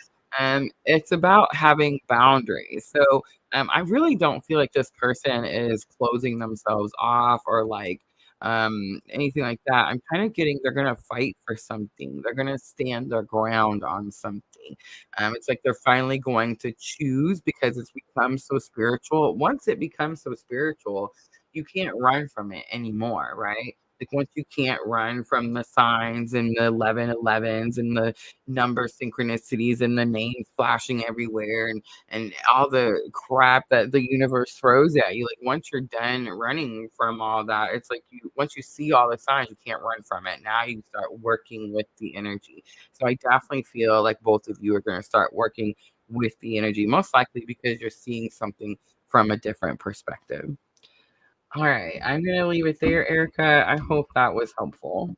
It's about having boundaries. So, I really don't feel like this person is closing themselves off or like anything like that. I'm kind of getting they're gonna fight for something. They're gonna stand their ground on something. It's like they're finally going to choose because it's become so spiritual. Once it becomes so spiritual, you can't run from it anymore, right? Like once you can't run from the signs and the 1111s and the number synchronicities and the names flashing everywhere and all the crap that the universe throws at you. Like once you're done running from all that, it's like you once you see all the signs, you can't run from it. Now you start working with the energy. So I definitely feel like both of you are going to start working with the energy, most likely because you're seeing something from a different perspective. All right, I'm going to leave it there, Erica. I hope that was helpful.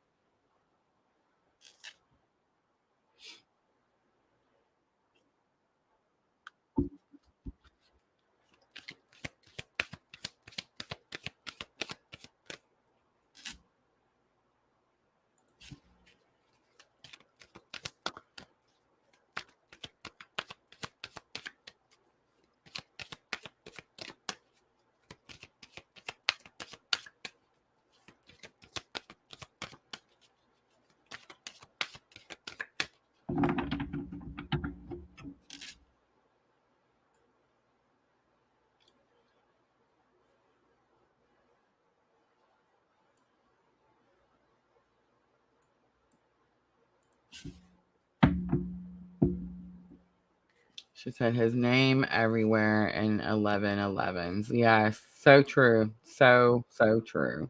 She said his name everywhere in 1111s. Yes, so true. So true.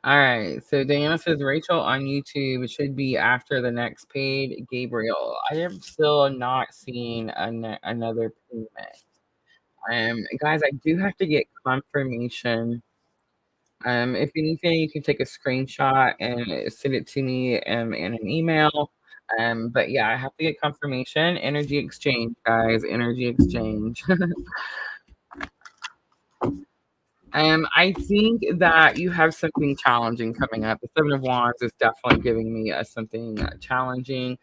All right. So Diana says Rachel on YouTube it should be after the next paid. Gabriel, I am still not seeing another payment. Guys, I do have to get confirmation. If anything, you can take a screenshot and send it to me in an email. But yeah, I have to get confirmation. Energy exchange, guys. Energy exchange. I think that you have something challenging coming up. The Seven of Wands is definitely giving me something challenging.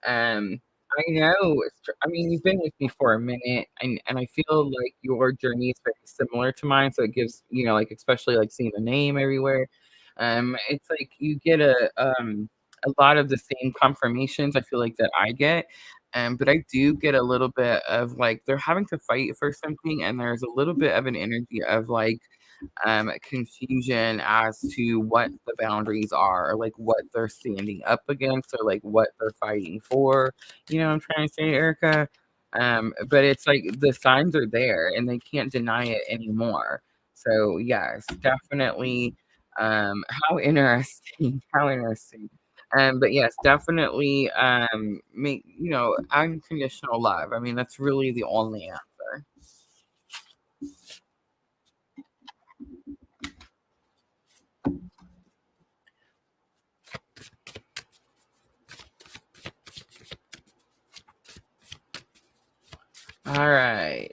I know. I mean, you've been with me for a minute, and I feel like your journey is very similar to mine. So it gives like especially like seeing the name everywhere. It's like you get a lot of the same confirmations. I feel like that I get. But I do get a little bit of like they're having to fight for something, and there's a little bit of an energy of like confusion as to what the boundaries are, or like what they're standing up against, or like what they're fighting for. You know what I'm trying to say, Erica? But it's like the signs are there and they can't deny it anymore. So yes, definitely. How interesting. How interesting. But yes, definitely make unconditional love. I mean, that's really the only answer. All right.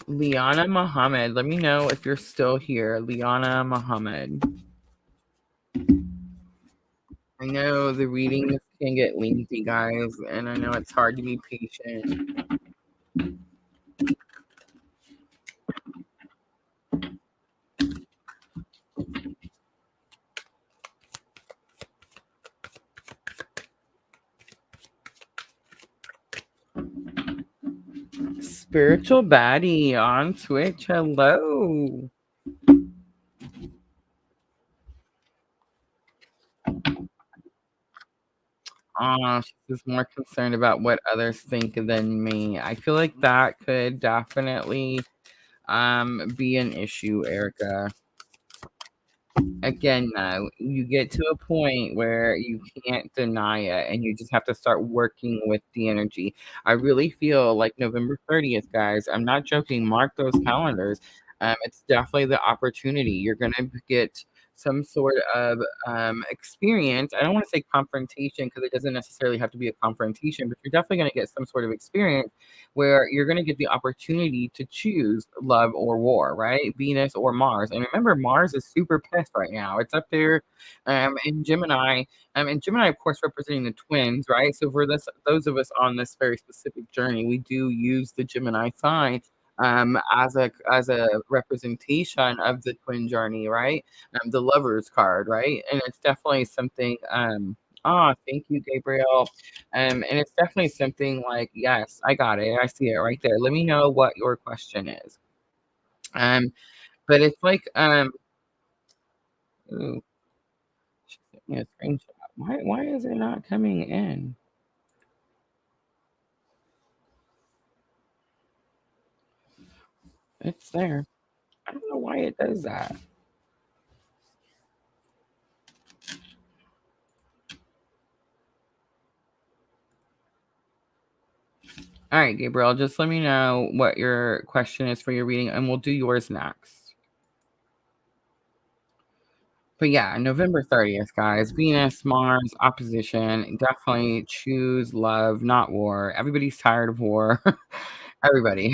Liana Muhammad, let me know if you're still here. Liana Muhammad. I know the readings can get lengthy, guys, and I know it's hard to be patient. Spiritual Baddie on Twitch. Hello. She's more concerned about what others think than me. I feel like that could definitely be an issue, Erica. Again, though, you get to a point where you can't deny it and you just have to start working with the energy. I really feel like November 30th, guys. I'm not joking. Mark those calendars. It's definitely the opportunity. You're going to get some sort of experience. I don't want to say confrontation because it doesn't necessarily have to be a confrontation, but you're definitely going to get some sort of experience where you're going to get the opportunity to choose love or war, right? Venus or Mars. And remember, Mars is super pissed right now. It's up there in Gemini. And Gemini, of course, representing the twins, right? So for those of us on this very specific journey, we do use the Gemini sign as a representation of the twin journey, right? The lovers card, right? And it's definitely something. Thank you, Gabriel. And it's definitely something like, yes, I got it. I see it right there. Let me know what your question is. Um, but it's like, ooh, she sent me a screenshot. Why is it not coming in? It's there. I don't know why it does that. All right, Gabriel, just let me know what your question is for your reading, and we'll do yours next. But yeah, November 30th, guys. Venus, Mars, opposition. Definitely choose love, not war. Everybody's tired of war. Everybody.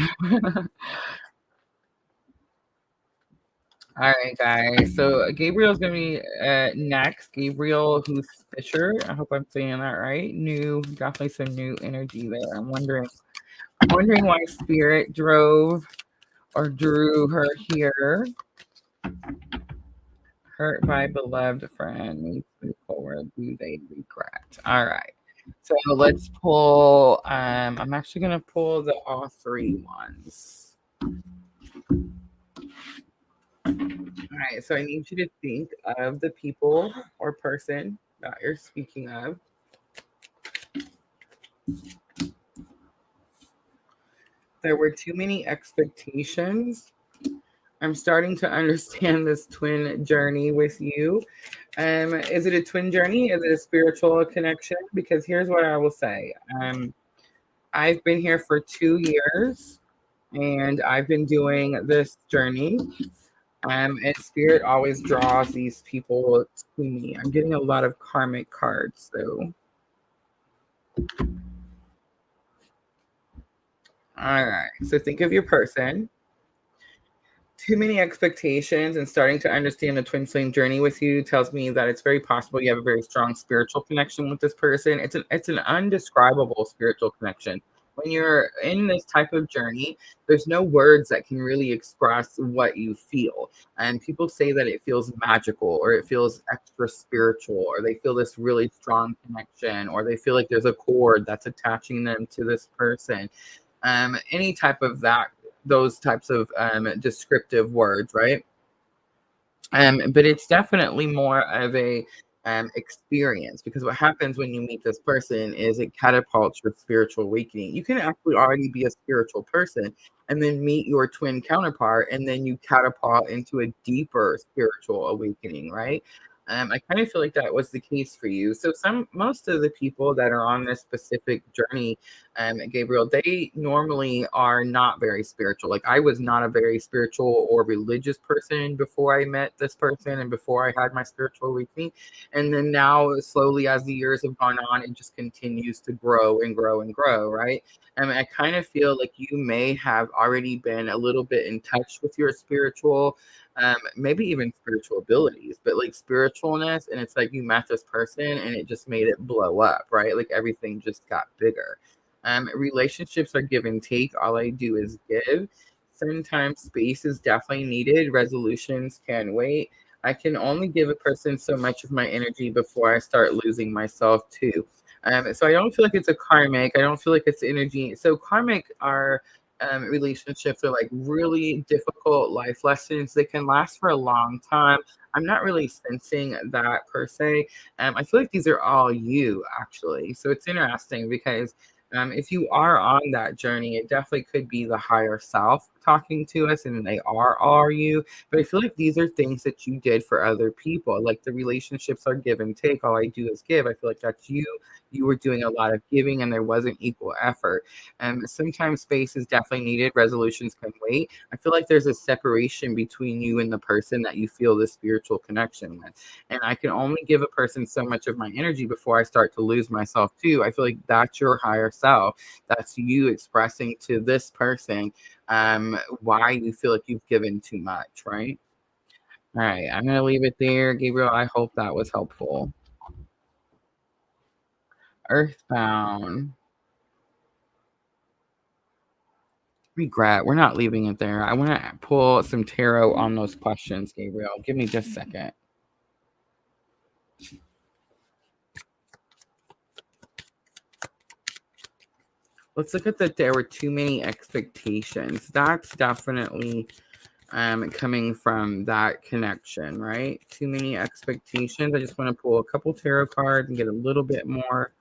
All right, guys. So Gabriel's gonna be next. Gabriel, who's Fisher. I hope I'm saying that right. New, definitely some new energy there. I'm wondering why Spirit drove or drew her here. Hurt by beloved friend. Move forward. Do they regret? All right. So let's pull. I'm actually gonna pull the all three ones. All right. So I need you to think of the people or person that you're speaking of. There were too many expectations. I'm starting to understand this twin journey with you. Is it a twin journey? Is it a spiritual connection? Because here's what I will say. I've been here for 2 years and I've been doing this journey. And Spirit always draws these people to me. I'm getting a lot of karmic cards, though. All right. So think of your person. Too many expectations and starting to understand the twin flame journey with you tells me that it's very possible you have a very strong spiritual connection with this person. It's an undescribable spiritual connection. When you're in this type of journey, there's no words that can really express what you feel. And people say that it feels magical or it feels extra spiritual or they feel this really strong connection or they feel like there's a cord that's attaching them to this person. Any type of that, those types of descriptive words, right? But it's definitely more of a experience because what happens when you meet this person is it catapults your spiritual awakening. You can actually already be a spiritual person and then meet your twin counterpart, and then you catapult into a deeper spiritual awakening, right? I kind of feel like that was the case for you. So most of the people that are on this specific journey, Gabriel, they normally are not very spiritual. Like I was not a very spiritual or religious person before I met this person and before I had my spiritual awakening. And then now, slowly as the years have gone on, it just continues to grow and grow and grow, right? And I kind of feel like you may have already been a little bit in touch with your spiritual maybe even spiritual abilities, but like spiritualness. And it's like you met this person and it just made it blow up, right? Like everything just got bigger. Relationships are give and take. All I do is give. Sometimes space is definitely needed. Resolutions can wait. I can only give a person so much of my energy before I start losing myself too. So I don't feel like it's a karmic. I don't feel like it's energy. So karmic are relationships are like really difficult life lessons. They can last for a long time. I'm not really sensing that per se. I feel like these are all you actually. So it's interesting because if you are on that journey, it definitely could be the higher self talking to us and they are you. But I feel like these are things that you did for other people. Like the relationships are give and take. All I do is give. I feel like that's you. You were doing a lot of giving and there wasn't equal effort. And sometimes space is definitely needed. Resolutions can wait. I feel like there's a separation between you and the person that you feel the spiritual connection with. And I can only give a person so much of my energy before I start to lose myself too. I feel like that's your higher self. That's you expressing to this person why you feel like you've given too much, right? All right, I'm going to leave it there. Gabriel, I hope that was helpful. Earthbound. Regret. We're not leaving it there. I want to pull some tarot on those questions, Gabriel. Give me just a second. Let's look at that. There were too many expectations. That's definitely coming from that connection, right? Too many expectations. I just want to pull a couple tarot cards and get a little bit more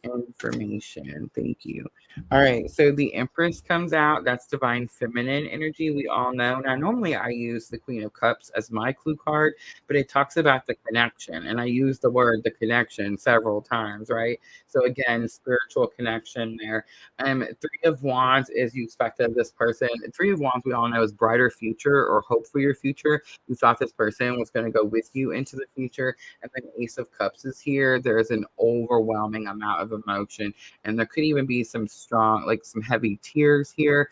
information. Thank you. All right. So the Empress comes out. That's divine feminine energy. We all know. Now, normally I use the Queen of Cups as my clue card, but it talks about the connection. And I use the word the connection several times, right? So again, spiritual connection there. Three of Wands is you expect of this person. Three of Wands, we all know, is brighter future or hope for your future. You thought this person was going to go with you into the future. And then Ace of Cups is here. There's an overwhelming amount of emotion, and there could even be some strong, like some heavy tears here,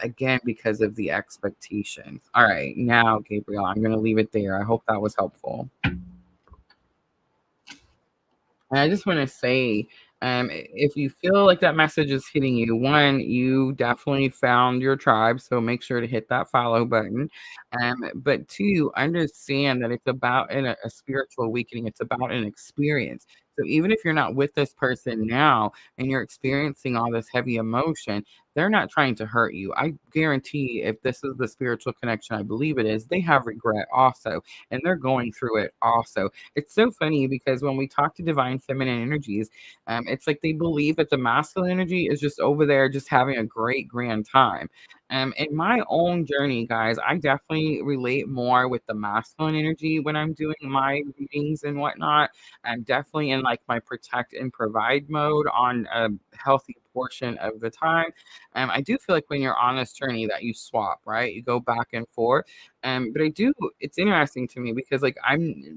again, because of the expectations. All right, now, Gabriel, I'm going to leave it there. I hope that was helpful. And I just want to say, if you feel like that message is hitting you, one, you definitely found your tribe, so make sure to hit that follow button. But two, understand that it's about a spiritual awakening. It's about an experience. So even if you're not with this person now and you're experiencing all this heavy emotion, they're not trying to hurt you. I guarantee if this is the spiritual connection I believe it is, they have regret also, and they're going through it also. It's so funny because when we talk to divine feminine energies, it's like they believe that the masculine energy is just over there just having a great grand time. In my own journey, guys, I definitely relate more with the masculine energy when I'm doing my readings and whatnot. I'm definitely in like my protect and provide mode on a healthy portion of the time. I do feel like when you're on this journey that you swap, right? You go back and forth. But I do, it's interesting to me because like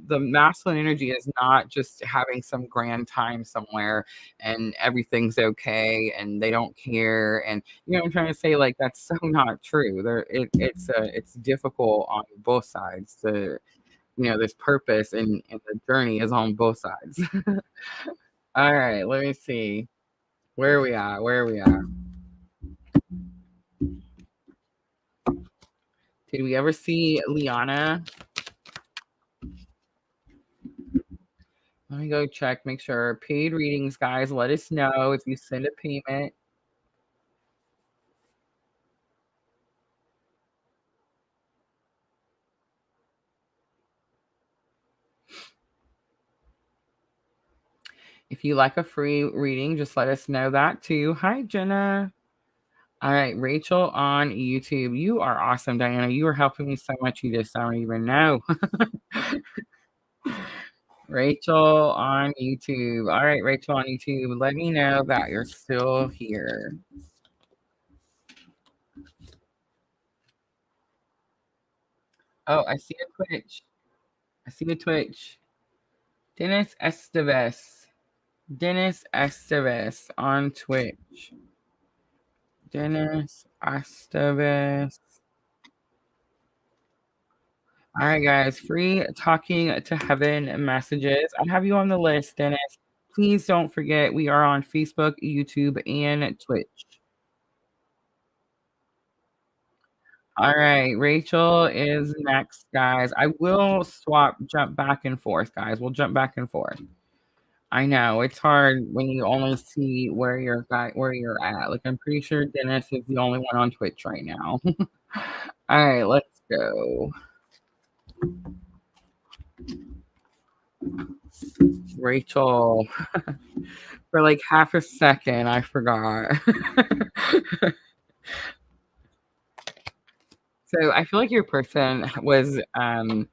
the masculine energy is not just having some grand time somewhere and everything's okay and they don't care. And you know what I'm trying to say? Like that's so not true. It's difficult on both sides to, this purpose and the journey is on both sides. All right, let me see. Where are we at? Where are we at? Did we ever see Liana? Let me go check, make sure. Paid readings, guys. Let us know if you send a payment. If you like a free reading, just let us know that too. Hi, Jenna. All right, Rachel on YouTube. You are awesome, Diana. You are helping me so much. You just don't even know. Rachel on YouTube. All right, Rachel on YouTube. Let me know that you're still here. Oh, I see a Twitch. I see a Twitch. Dennis Esteves. Dennis Esteves on Twitch. Dennis Esteves. All right, guys. Free talking to heaven messages. I have you on the list, Dennis. Please don't forget we are on Facebook, YouTube, and Twitch. All right, Rachel is next, guys. I will jump back and forth, guys. We'll jump back and forth. I know it's hard when you only see where you're at. Like I'm pretty sure Dennis is the only one on Twitch right now. All right, let's go. Rachel. For like half a second, I forgot. So I feel like your person was an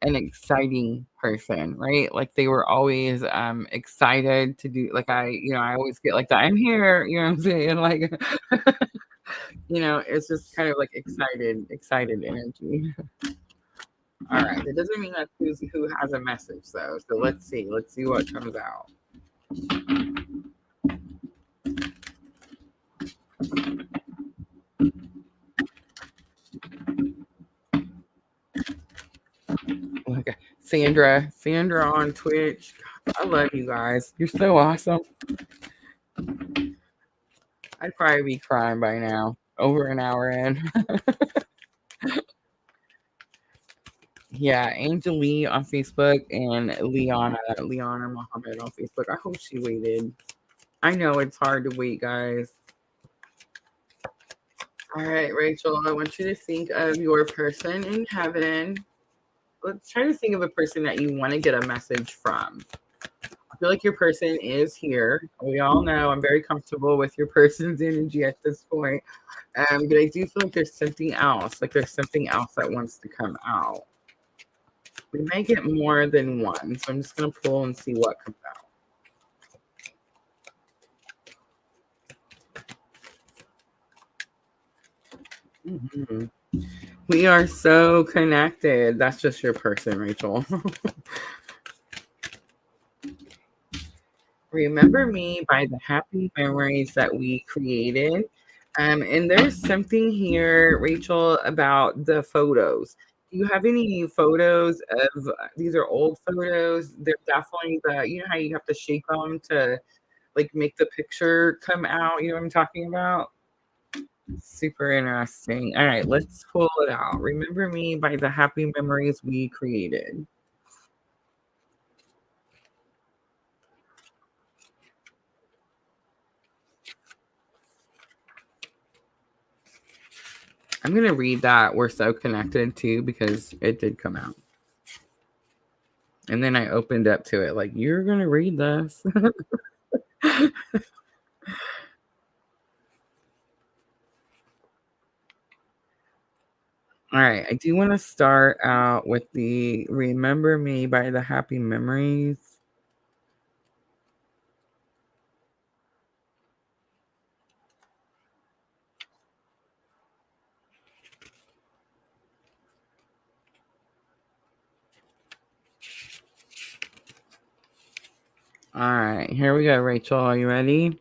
exciting person, right? Like they were always excited to do like I always get like that. I'm here, you know what I'm saying? Like it's just kind of like excited energy. All right. That doesn't mean that who has a message though. So let's see. Let's see what comes out. Okay. Sandra on Twitch. I love you guys. You're so awesome. I'd probably be crying by now. Over an hour in. Yeah, Angel Lee on Facebook and Liana Muhammad on Facebook. I hope she waited. I know it's hard to wait, guys. All right, Rachel, I want you to think of your person in heaven. Let's try to think of a person that you want to get a message from. I feel like your person is here. We all know I'm very comfortable with your person's energy at this point. But I do feel like there's something else. Like there's something else that wants to come out. We may get more than one, so I'm just going to pull and see what comes out. Mm-hmm. We are so connected. That's just your person, Rachel. Remember me by the happy memories that we created. And there's something here, Rachel, about the photos. Do you have any photos of these are old photos? They're definitely you know how you have to shake them to like make the picture come out. You know what I'm talking about? Super interesting. All right, let's pull it out. Remember me by the happy memories we created. I'm going to read that we're so connected too because it did come out. And then I opened up to it like, you're going to read this. All right. I do want to start out with the Remember Me by the Happy Memories. All right. Here we go, Rachel. Are you ready?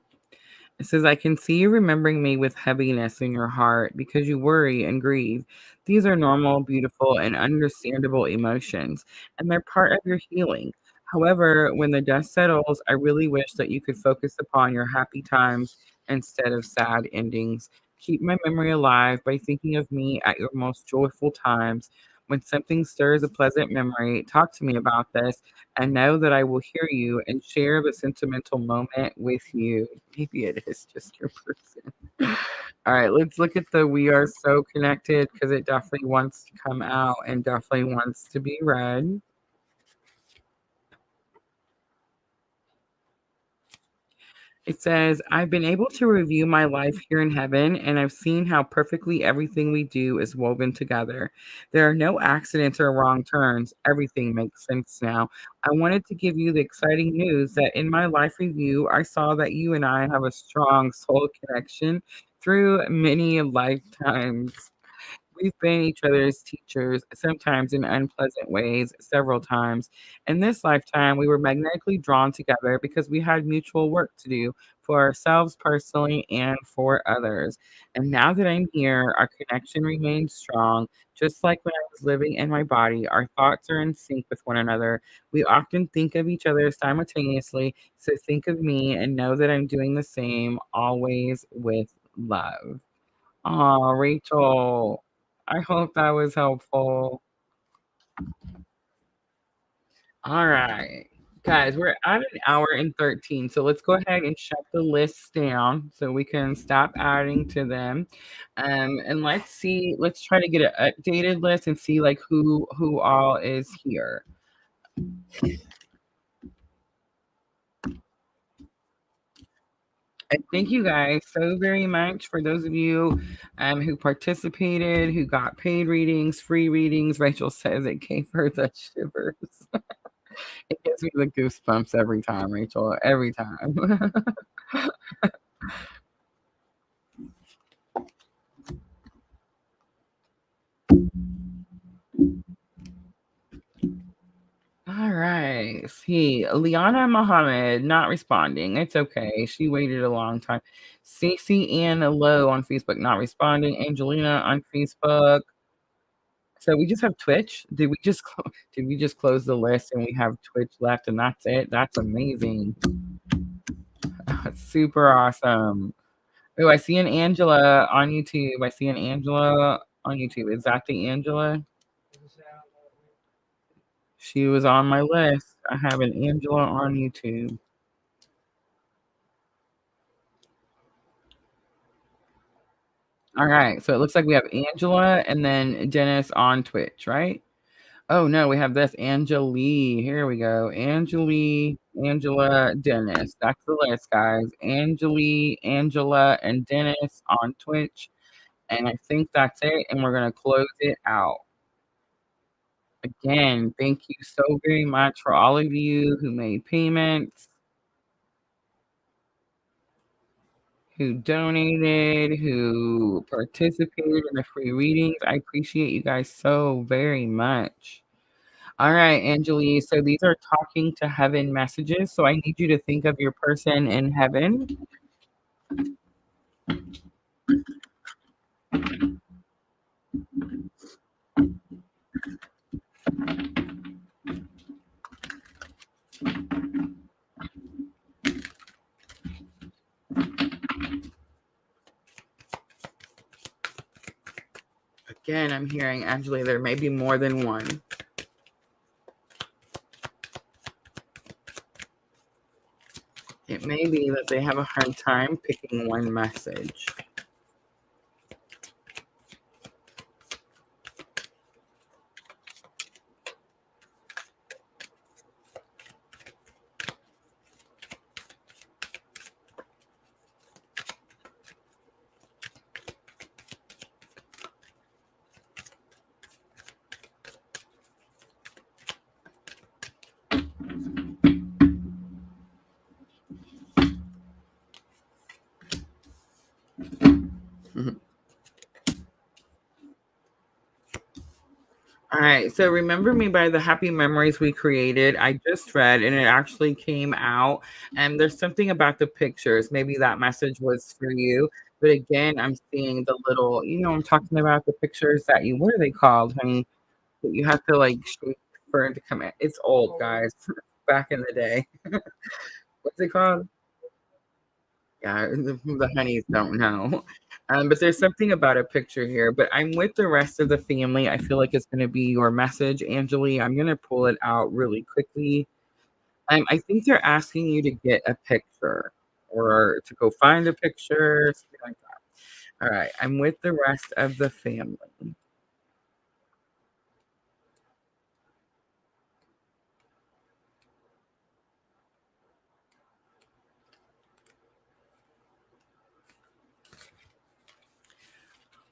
It says, I can see you remembering me with heaviness in your heart because you worry and grieve. These are normal, beautiful, and understandable emotions, and they're part of your healing. However, when the dust settles, I really wish that you could focus upon your happy times instead of sad endings. Keep my memory alive by thinking of me at your most joyful times. When something stirs a pleasant memory, talk to me about this and know that I will hear you and share the sentimental moment with you. Maybe it is just your person. All right, let's look at the We Are So Connected because it definitely wants to come out and definitely wants to be read. It says, I've been able to review my life here in heaven, and I've seen how perfectly everything we do is woven together. There are no accidents or wrong turns. Everything makes sense now. I wanted to give you the exciting news that in my life review, I saw that you and I have a strong soul connection through many lifetimes. We've been each other's teachers, sometimes in unpleasant ways, several times. In this lifetime, we were magnetically drawn together because we had mutual work to do for ourselves personally and for others. And now that I'm here, our connection remains strong. Just like when I was living in my body, our thoughts are in sync with one another. We often think of each other simultaneously. So think of me and know that I'm doing the same, always with love. Oh, Rachel, I hope that was helpful. All right. Guys, we're at an hour and 13. So let's go ahead and shut the lists down so we can stop adding to them. And let's see, let's try to get an updated list and see like who all is here. And thank you guys so very much for those of you who participated, who got paid readings, free readings. Rachel says it gave her the shivers. It gives me the goosebumps every time, Rachel, every time. All right. See, Liana Muhammad not responding. It's okay. She waited a long time. Cece Ann Low on Facebook not responding. Angelina on Facebook. So we just have Twitch. Did we just close the list and we have Twitch left and that's it? That's amazing. Super awesome. Oh, I see an Angela on YouTube. I see an Angela on YouTube. Is that the Angela? She was on my list. I have an Angela on YouTube. All right. So it looks like we have Angela and then Dennis on Twitch, right? Oh no, we have this Angelie. Here we go. Angelie, Angela, Dennis. That's the list, guys. Angelie, Angela, and Dennis on Twitch. And I think that's it. And we're gonna close it out. Again, thank you so very much for all of you who made payments, who donated, who participated in the free readings. I appreciate you guys so very much. All right, Angeli. So these are talking to heaven messages. So I need you to think of your person in heaven. Again, I'm hearing, Angeli, there may be more than one. It may be that they have a hard time picking one message. All right. So remember me by the happy memories we created. I just read and it actually came out. And there's something about the pictures. Maybe that message was for you. But again, I'm seeing the little, I'm talking about the pictures that what are they called, honey? That you have to like shake for it to come in. It's old, guys. Back in the day. What's it called? Yeah, the honeys don't know. But there's something about a picture here. But I'm with the rest of the family. I feel like it's going to be your message, Angeli. I'm going to pull it out really quickly. I think they're asking you to get a picture or to go find a picture, something like that. All right, I'm with the rest of the family.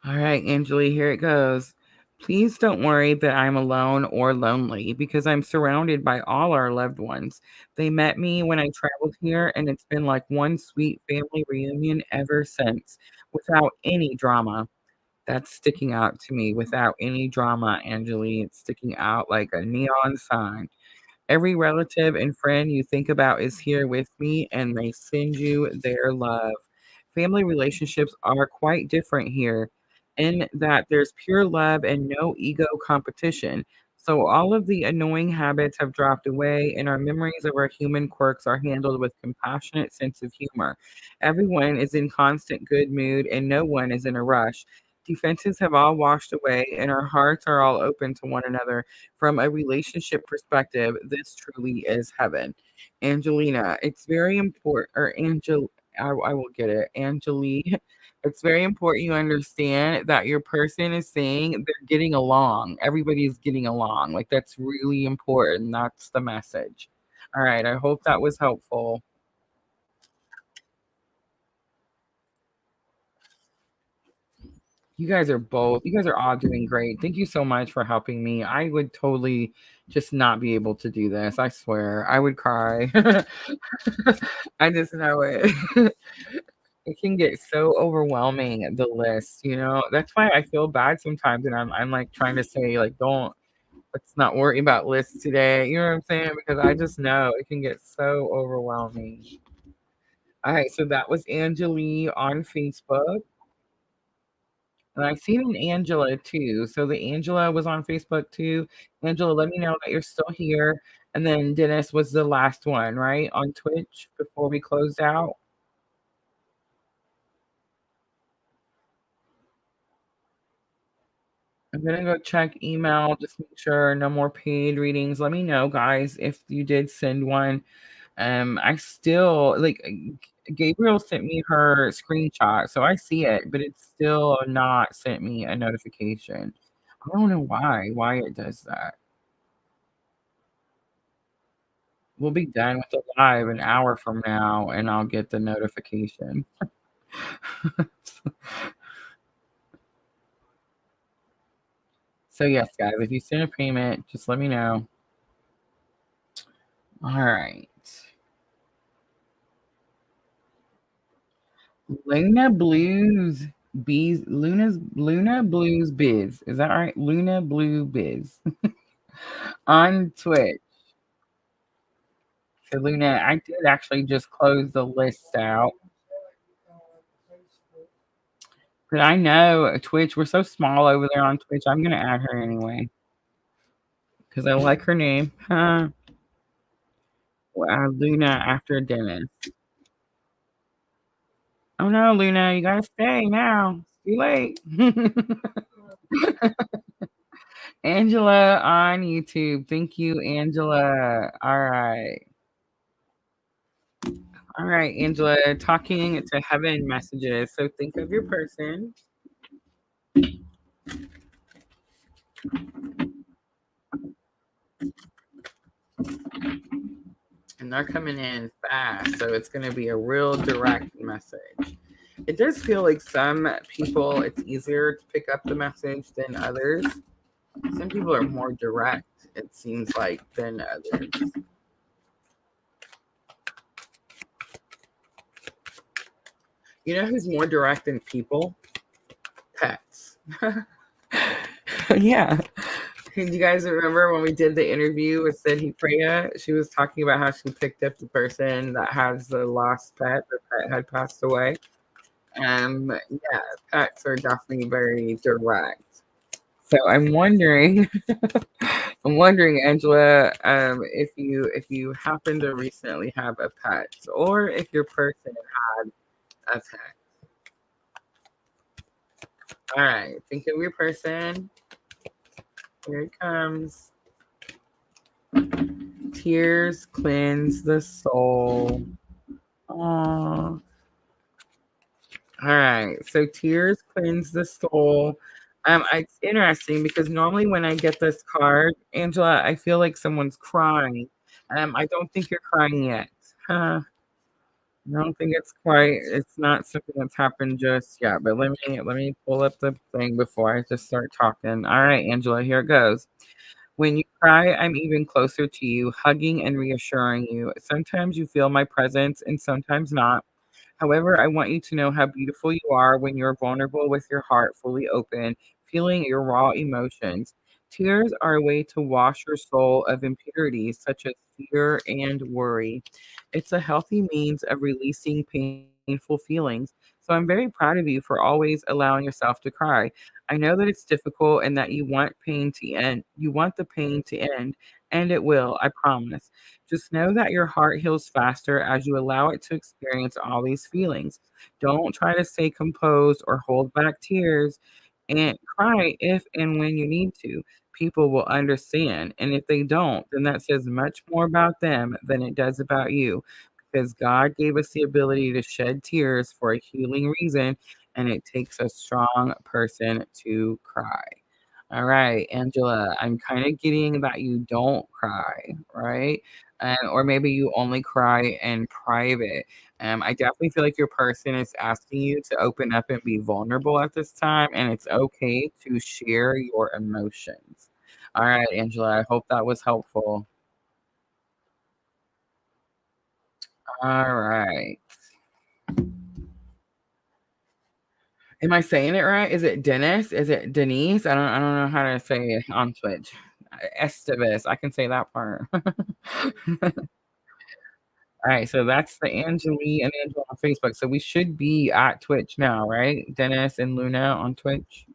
All right, Angeli, here it goes. Please don't worry that I'm alone or lonely because I'm surrounded by all our loved ones. They met me when I traveled here, and it's been like one sweet family reunion ever since, without any drama. That's sticking out to me without any drama, Angeli. It's sticking out like a neon sign. Every relative and friend you think about is here with me, and they send you their love. Family relationships are quite different here in that there's pure love and no ego competition. So, all of the annoying habits have dropped away, and our memories of our human quirks are handled with compassionate sense of humor. Everyone is in constant good mood, and no one is in a rush. Defenses have all washed away, and our hearts are all open to one another. From a relationship perspective, this truly is heaven. Angelina, it's very important, or I will get it. Angeli, it's very important you understand that your person is saying they're getting along. Everybody's getting along. Like, that's really important. That's the message. All right. I hope that was helpful. You guys are all doing great. Thank you so much for helping me. I would totally just not be able to do this. I swear. I would cry. I just know it. It can get so overwhelming, the list, you know? That's why I feel bad sometimes, and I'm, like, trying to say, like, "Don't let's not worry about lists today." You know what I'm saying? Because I just know it can get so overwhelming. Alright, so that was Angeli on Facebook, and I've seen an Angela too. So the Angela was on Facebook too. Angela, let me know that you're still here, and then Dennis was the last one, right, on Twitch before we closed out? I'm gonna go check email, just make sure no more paid readings. Let me know, guys, if you did send one. I still like Gabriel sent me her screenshot, so I see it, but it's still not sent me a notification. I don't know why it does that. We'll be done with the live an hour from now, and I'll get the notification. So yes, guys, if you send a payment, just let me know. All right. Luna Blues Luna Blues Biz. Is that right? Luna Blue Biz on Twitch. So Luna, I did actually just close the list out. But I know Twitch, we're so small over there on Twitch. I'm gonna add her anyway because I like her name. Huh? We'll add Luna after Dennis. Oh no, Luna, you gotta stay now. It's too late. Angela on YouTube. Thank you, Angela. All right. All right, Angela, talking to heaven messages. So think of your person. And they're coming in fast. So it's going to be a real direct message. It does feel like some people, it's easier to pick up the message than others. Some people are more direct, it seems like, than others. You know who's more direct than people? Pets. Yeah. Do you guys remember when we did the interview with Sid Freya? She was talking about how she picked up the person that has the lost pet. The pet had passed away. Yeah, pets are definitely very direct. So I'm wondering, Angela, if you happen to recently have a pet, or if your person had a pet. All right, think of your person. Here it comes. Tears cleanse the soul. Aww. All right, so tears cleanse the soul. It's interesting because normally when I get this card, Angela, I feel like someone's crying. I don't think you're crying yet. Huh. I don't think it's not something that's happened just yet. But let me pull up the thing before I just start talking. All right, Angela, here it goes. When you cry, I'm even closer to you, hugging and reassuring you. Sometimes you feel my presence and sometimes not. However, I want you to know how beautiful you are when you're vulnerable with your heart fully open, feeling your raw emotions. Tears are a way to wash your soul of impurities such as fear and worry. It's a healthy means of releasing painful feelings. So I'm very proud of you for always allowing yourself to cry. I know that it's difficult and that you want pain to end. You want the pain to end, and it will, I promise. Just know that your heart heals faster as you allow it to experience all these feelings. Don't try to stay composed or hold back tears, and cry if and when you need to. People will understand. And if they don't, then that says much more about them than it does about you. Because God gave us the ability to shed tears for a healing reason, and it takes a strong person to cry. All right, Angela, I'm kind of getting that you don't cry, right? or maybe you only cry in private. I definitely feel like your person is asking you to open up and be vulnerable at this time, and it's okay to share your emotions. All right, Angela, I hope that was helpful. All right. Am I saying it right? Is it Dennis? Is it Denise? I don't know how to say it on Twitch. Estevez. I can say that part. All right, so that's the Angelie and Angela on Facebook. So we should be at Twitch now, right? Dennis and Luna on Twitch.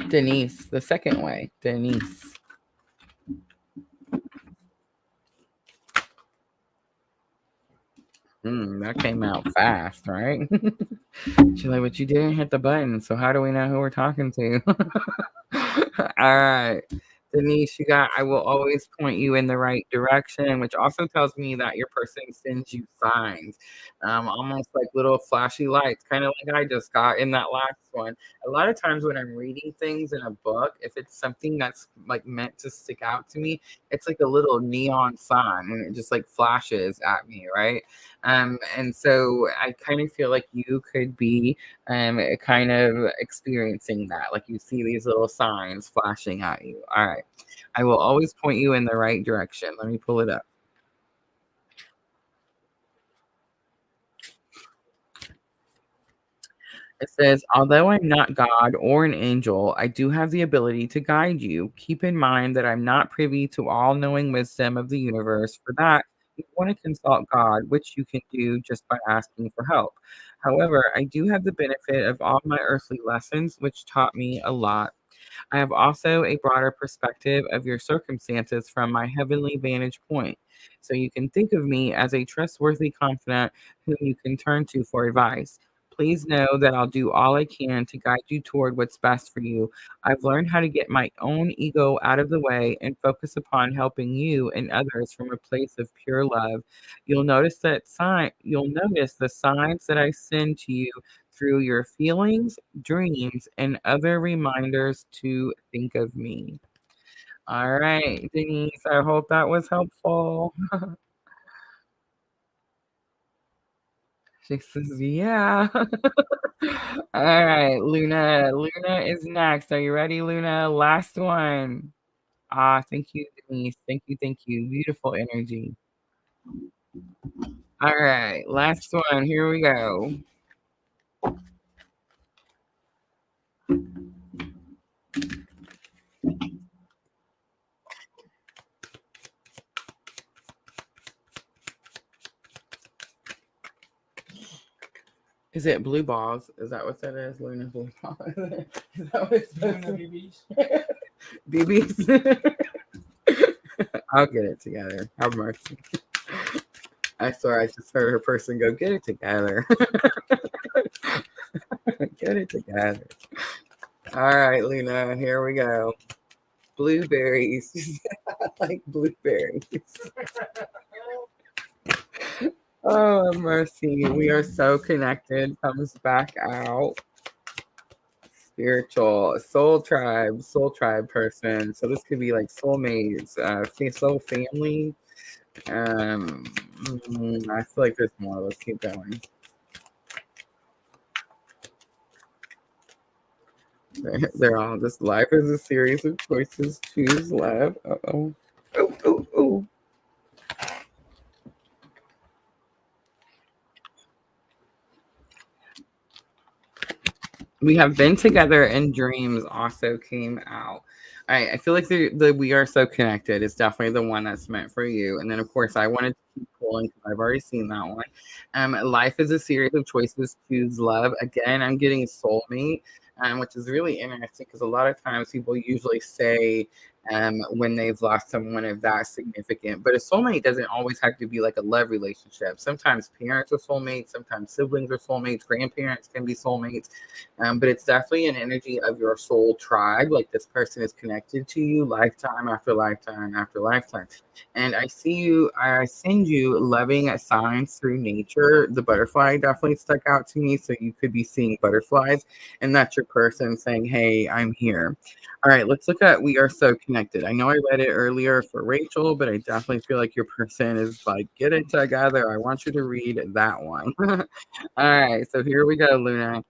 Denise, the second way. Denise. That came out fast, right? She's like, but you didn't hit the button, so how do we know who we're talking to? All right. Denise, you got, I will always point you in the right direction, which also tells me that your person sends you signs, almost like little flashy lights, kind of like I just got in that last one. A lot of times when I'm reading things in a book, if it's something that's like meant to stick out to me, it's like a little neon sign and it just like flashes at me, right? And so I kind of feel like you could be kind of experiencing that. Like you see these little signs flashing at you. All right. I will always point you in the right direction. Let me pull it up. It says, although I'm not God or an angel, I do have the ability to guide you. Keep in mind that I'm not privy to all knowing wisdom of the universe. For that, you want to consult God, which you can do just by asking for help. However, I do have the benefit of all my earthly lessons, which taught me a lot. I have also a broader perspective of your circumstances from my heavenly vantage point. So you can think of me as a trustworthy confidant whom you can turn to for advice. Please know that I'll do all I can to guide you toward what's best for you. I've learned how to get my own ego out of the way and focus upon helping you and others from a place of pure love. You'll notice the signs that I send to you through your feelings, dreams, and other reminders to think of me. All right, Denise, I hope that was helpful. She says, yeah. All right, Luna. Luna is next. Are you ready, Luna? Last one. Ah, thank you, Denise. Thank you, thank you. Beautiful energy. All right, last one. Here we go. Is it blue balls? Is that what that is? Luna blue balls. Is that what it's supposed to be? BBs. I'll get it together. Have mercy. I swear I just heard her person go, get it together. Get it together. All right, Luna, here we go. Blueberries. I like blueberries. Oh, mercy. We are so connected. Comes back out. Spiritual soul tribe person. So this could be like soulmates, soul family. I feel like there's more. Let's keep going. They're all just life is a series of choices. Choose love. Uh-oh. Oh, oh, oh. We have been together and dreams also came out. All right, I feel like the we are so connected. It's definitely the one that's meant for you. And then of course I wanted to keep pulling because I've already seen that one. Life is a series of choices. Choose love. Again, I'm getting soulmate, which is really interesting because a lot of times people usually say when they've lost someone of that significant. But a soulmate doesn't always have to be like a love relationship. Sometimes parents are soulmates, sometimes siblings are soulmates, grandparents can be soulmates. But it's definitely an energy of your soul tribe. Like this person is connected to you lifetime after lifetime after lifetime. And I send you loving signs through nature. The butterfly definitely stuck out to me. So you could be seeing butterflies, and that's your person saying, hey, I'm here. All right, let's look at We Are So Connected. I know I read it earlier for Rachel, but I definitely feel like your person is like, get it together. I want you to read that one. All right, so here we go, Luna.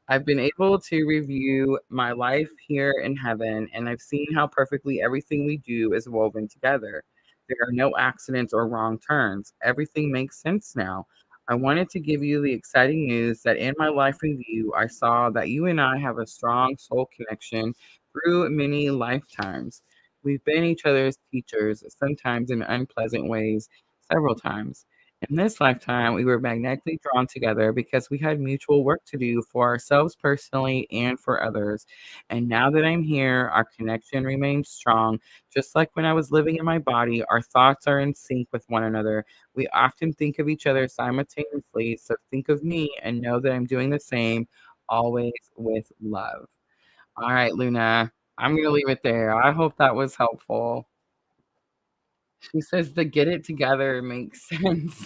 I've been able to review my life here in heaven, and I've seen how perfectly everything we do is woven together. There are no accidents or wrong turns. Everything makes sense now. I wanted to give you the exciting news that in my life review, I saw that you and I have a strong soul connection through many lifetimes. We've been each other's teachers, sometimes in unpleasant ways, several times. In this lifetime, we were magnetically drawn together because we had mutual work to do for ourselves personally and for others. And now that I'm here, our connection remains strong. Just like when I was living in my body, our thoughts are in sync with one another. We often think of each other simultaneously. So think of me and know that I'm doing the same, always with love. All right, Luna, I'm going to leave it there. I hope that was helpful. She says the get it together makes sense.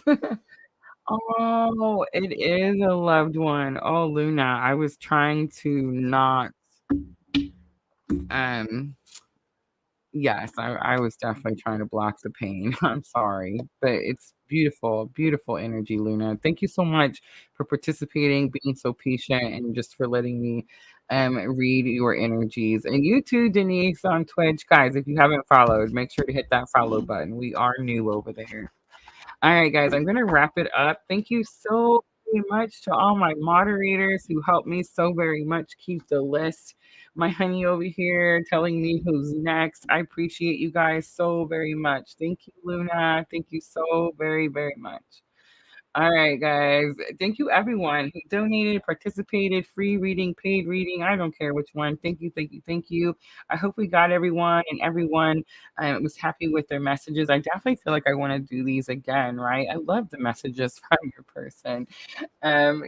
Oh, it is a loved one. Oh, Luna, I was trying to not, um, yes, I was definitely trying to block the pain. I'm sorry, but it's beautiful, beautiful energy, Luna. Thank you so much for participating, being so patient, and just for letting me read your energies. And you too, Denise, on Twitch. Guys, if you haven't followed, make sure to hit that follow button. We are new over there. All right, guys, I'm going to wrap it up. Thank you so very much to all my moderators who helped me so very much keep the list. My honey over here telling me who's next. I appreciate you guys so very much. Thank you, Luna. Thank you so very, very much. All right, guys. Thank you, everyone who donated, participated, free reading, paid reading. I don't care which one. Thank you, thank you, thank you. I hope we got everyone and everyone was happy with their messages. I definitely feel like I want to do these again, right? I love the messages from your person.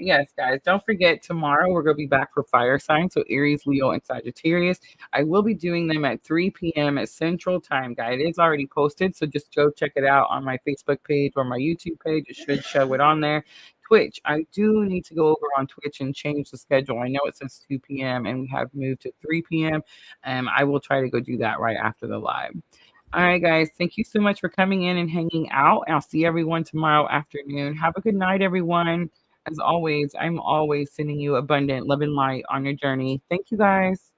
Yes, guys, don't forget tomorrow we're going to be back for fire signs. So Aries, Leo, and Sagittarius. I will be doing them at 3 p.m. at Central Time, guys. It is already posted. So just go check it out on my Facebook page or my YouTube page. It should show it on there. Twitch, I do need to go over on Twitch and change the schedule. I know it says 2 p.m. and we have moved to 3 p.m. I will try to go do that right after the live. All right, guys. Thank you so much for coming in and hanging out. I'll see everyone tomorrow afternoon. Have a good night, everyone. As always, I'm always sending you abundant love and light on your journey. Thank you, guys.